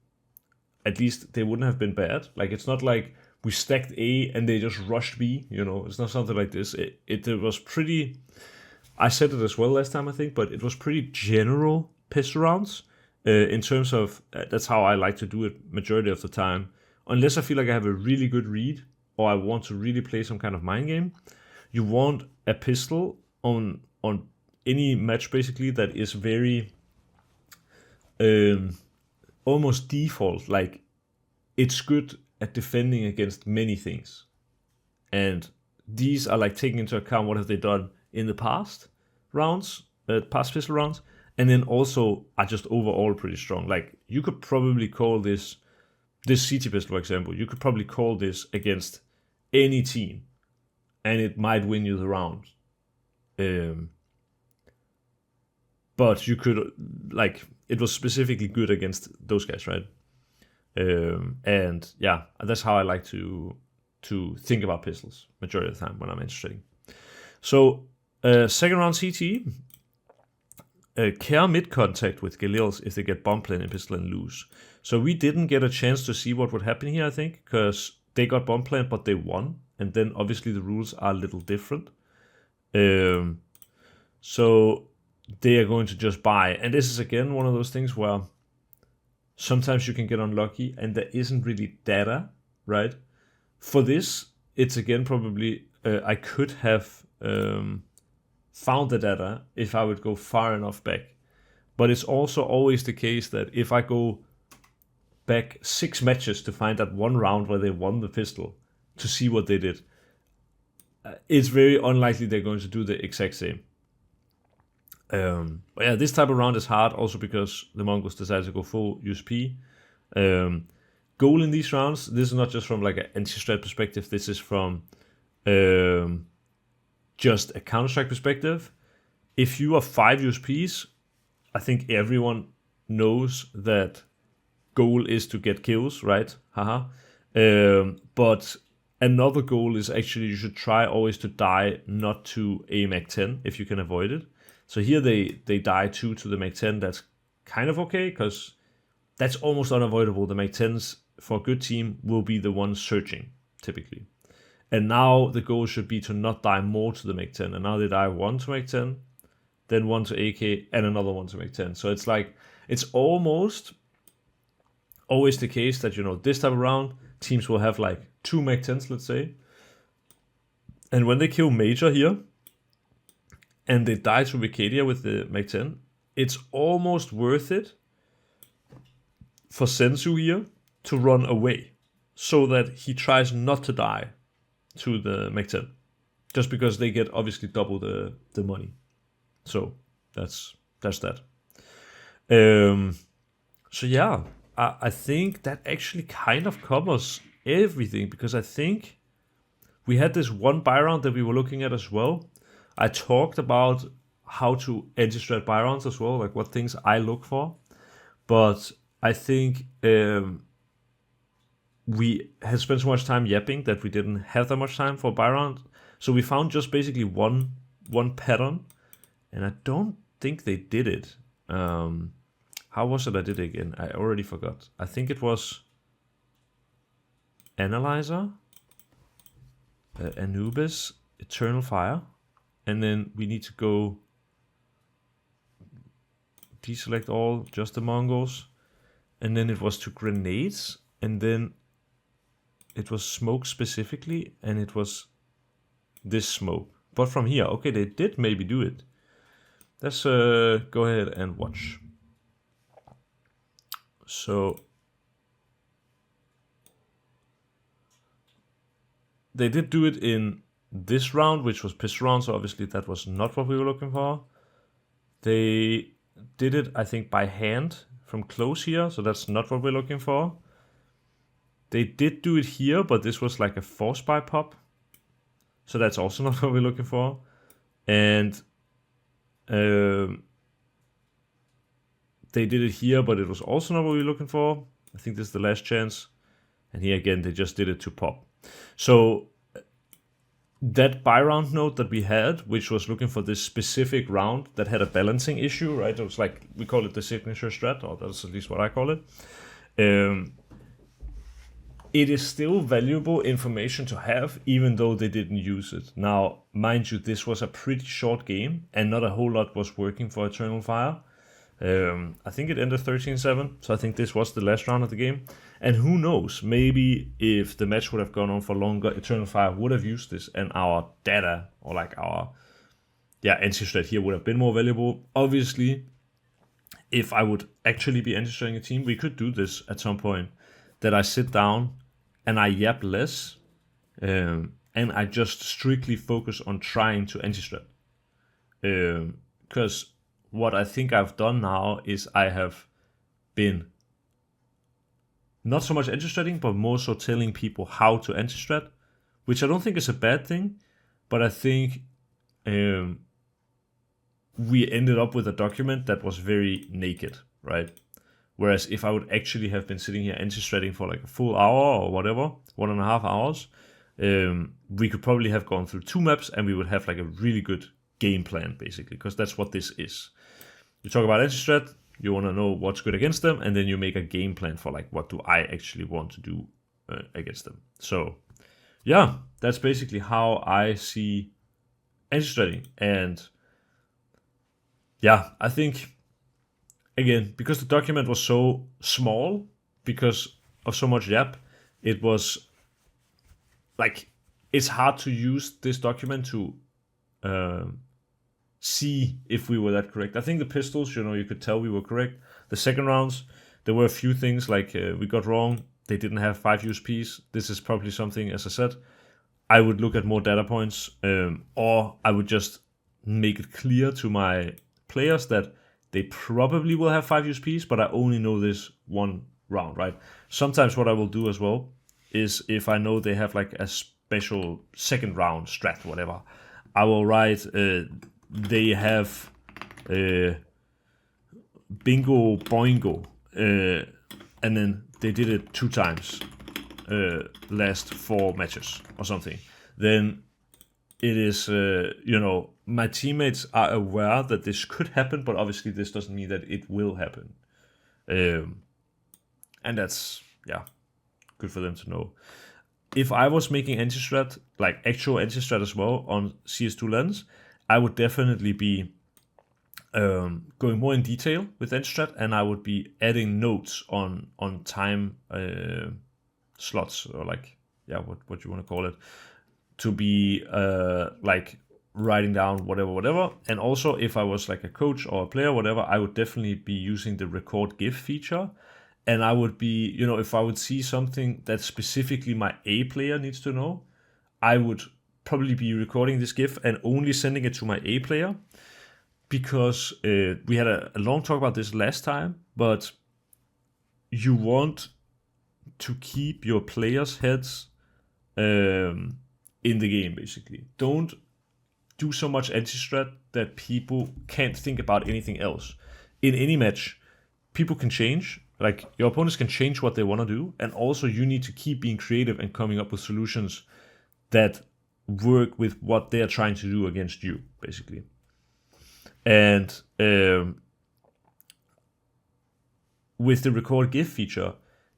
At least they wouldn't have been bad. Like, it's not like we stacked A and they just rushed B. You know, it's not something like this. It was pretty. I said it as well last time, I think, but it was pretty general pistol rounds in terms of that's how I like to do it majority of the time. Unless I feel like I have a really good read, or I want to really play some kind of mind game, you want a pistol on any match basically that is very almost default. Like, it's good at defending against many things. And these are like taking into account what have they done in the past rounds, past pistol rounds, and then also are just overall pretty strong. Like, you could probably call this CT pistol, for example, you could probably call this against any team, and it might win you the round. But you could, like, it was specifically good against those guys, right? And yeah, that's how I like to think about pistols majority of the time when I'm interested. So, second round CT, care mid contact with Galils if they get bomb plan in pistol and lose. So we didn't get a chance to see what would happen here, I think, because they got bomb plan, but they won. And then obviously the rules are a little different. So they are going to just buy. And this is again one of those things where sometimes you can get unlucky and there isn't really data, right? For this, it's again probably, I could have found the data if I would go far enough back. But it's also always the case that if I go back 6 matches to find that one round where they won the pistol to see what they did, it's very unlikely they're going to do the exact same. But yeah, this type of round is hard also because the Mongols decided to go full USP. Goal in these rounds, this is not just from like an anti-strat perspective, this is from just a Counter-Strike perspective. If you are 5 USPs, I think everyone knows that goal is to get kills, right? Haha. But another goal is actually you should try always to die not to a Mag-10 if you can avoid it. So here they die 2 to the Mag-10. That's kind of okay because that's almost unavoidable. The Mag-10s for a good team will be the ones searching typically. And now the goal should be to not die more to the Mag-10. And now they die 1 to Mag-10, then 1 to AK, and another 1 to Mag-10. So it's like, it's almost always the case that, this type of round, teams will have like 2 Mag-10s, let's say. And when they kill Major here, and they die to Vicadia with the Mag-10, it's almost worth it for Sensu here to run away so that he tries not to die to the Mag-10, just because they get obviously double the money. So that's that. So yeah, I think that actually kind of covers everything, because I think we had this one buy round that we were looking at as well. I talked about how to anti-strat buy rounds as well, like what things I look for. But I think we had spent so much time yapping that we didn't have that much time for buy round. So we found just basically one pattern, and I don't think they did it. How was it I did it again? I already forgot. I think it was Analyzer, Anubis, Eternal Fire, and then we need to go deselect all, just the Mongols, and then it was to grenades, and then it was smoke specifically, and it was this smoke. But from here, okay, they did maybe do it. Let's go ahead and watch. So they did do it in this round, which was pistol round, so obviously that was not what we were looking for. They did it, I think, by hand from close here, so that's not what we're looking for. They did do it here, but this was like a force buy pop, so that's also not what we're looking for. And they did it here, but it was also not what we were looking for. I think this is the last chance. And here again, they just did it to pop. So that buy round node that we had, which was looking for this specific round that had a balancing issue, right? It was like, we call it the signature strat, or that's at least what I call it. It is still valuable information to have, even though they didn't use it. Now, mind you, this was a pretty short game, and not a whole lot was working for Eternal Fire. I think it ended 13-7, so I think this was the last round of the game. And who knows, maybe if the match would have gone on for longer, Eternal Fire would have used this, and our data, or like our anti-strat here would have been more valuable. Obviously, if I would actually be anti-stratting a team, we could do this at some point, that I sit down and I yap less, and I just strictly focus on trying to anti-strat. Because what I think I've done now is I have been not so much anti-stratting, but more so telling people how to anti-strat, which I don't think is a bad thing, but I think we ended up with a document that was very naked, right? Whereas if I would actually have been sitting here anti-stratting for like a full hour or whatever, 1.5 hours, we could probably have gone through 2 maps and we would have like a really good game plan, basically, because that's what this is. You talk about anti-strat, you want to know what's good against them, and then you make a game plan for like, what do I actually want to do against them. So yeah, that's basically how I see anti-stratting. And yeah, I think, again, because the document was so small, because of so much yap, it was like, it's hard to use this document to see if we were that correct. I think the pistols, you could tell we were correct. The second rounds, there were a few things like we got wrong. They didn't have 5 USPs. This is probably something, as I said, I would look at more data points, or I would just make it clear to my players that they probably will have 5 USPs, but I only know this one round, right? Sometimes what I will do as well is if I know they have like a special second round strat, whatever, I will write they have bingo boingo, and then they did it 2 times last 4 matches or something. Then it is, my teammates are aware that this could happen, but obviously this doesn't mean that it will happen. And that's, good for them to know. If I was making anti-strat, like actual anti-strat as well on CS2 Lens, I would definitely be going more in detail with anti-strat, and I would be adding notes on time slots, or like, what you want to call it, to be like writing down whatever. And also, if I was like a coach or a player, whatever, I would definitely be using the record GIF feature. And I would be, if I would see something that specifically my A player needs to know, I would probably be recording this GIF and only sending it to my A player, because we had a long talk about this last time, but you want to keep your players' heads in the game, basically. Don't do so much anti-strat that people can't think about anything else. In any match, people can change. Like, your opponents can change what they want to do, and also you need to keep being creative and coming up with solutions that work with what they're trying to do against you, basically. And with the record GIF feature,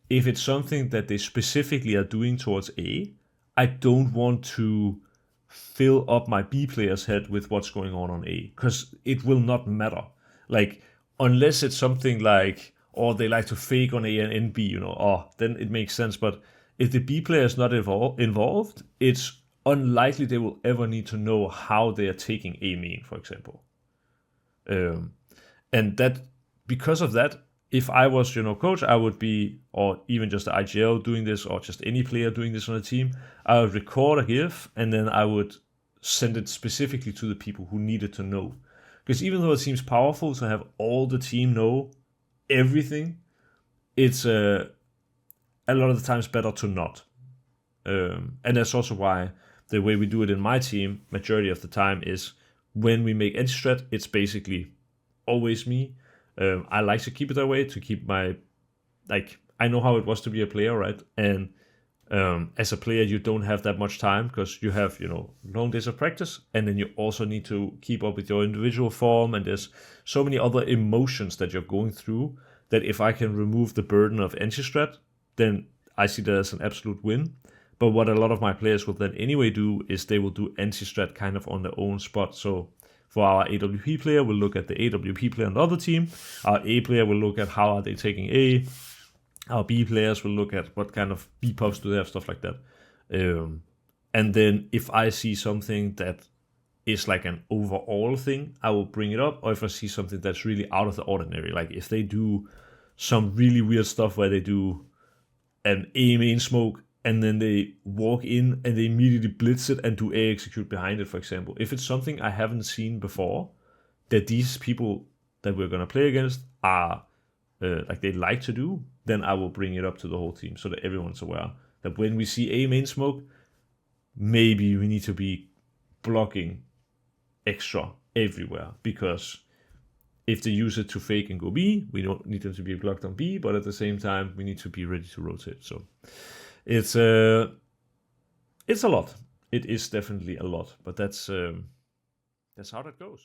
if it's something that they specifically are doing towards A, I don't want to fill up my B player's head with what's going on A, because it will not matter. Like, unless it's something like, or they like to fake on A and NB, then it makes sense. But if the B player is not involved, it's unlikely they will ever need to know how they are taking A main, for example. And that, because of that, if I was, coach, I would be, or even just the IGL doing this, or just any player doing this on a team, I would record a GIF, and then I would send it specifically to the people who needed to know. Because even though it seems powerful to have all the team know everything, it's a lot of the times better to not. And that's also why the way we do it in my team, majority of the time, is when we make anti-strat, it's basically always me. I like to keep it that way, to keep my, I know how it was to be a player, right? And as a player, you don't have that much time, because you have, long days of practice, and then you also need to keep up with your individual form, and there's so many other emotions that you're going through, that if I can remove the burden of anti-strat, then I see that as an absolute win. But what a lot of my players will then anyway do is they will do anti-strat kind of on their own spot. So for our AWP player, we'll look at the AWP player on the other team. Our A player will look at how are they taking A. Our B players will look at what kind of B puffs do they have, stuff like that. And then if I see something that is like an overall thing, I will bring it up. Or if I see something that's really out of the ordinary, like if they do some really weird stuff where they do an A main smoke, and then they walk in and they immediately blitz it and do A execute behind it, for example. If it's something I haven't seen before, that these people that we're going to play against are like they like to do, then I will bring it up to the whole team, so that everyone's aware that when we see A main smoke, maybe we need to be blocking extra everywhere, because if they use it to fake and go B, we don't need them to be blocked on B, but at the same time, we need to be ready to rotate. So it's a lot. It is definitely a lot, but that's how that goes.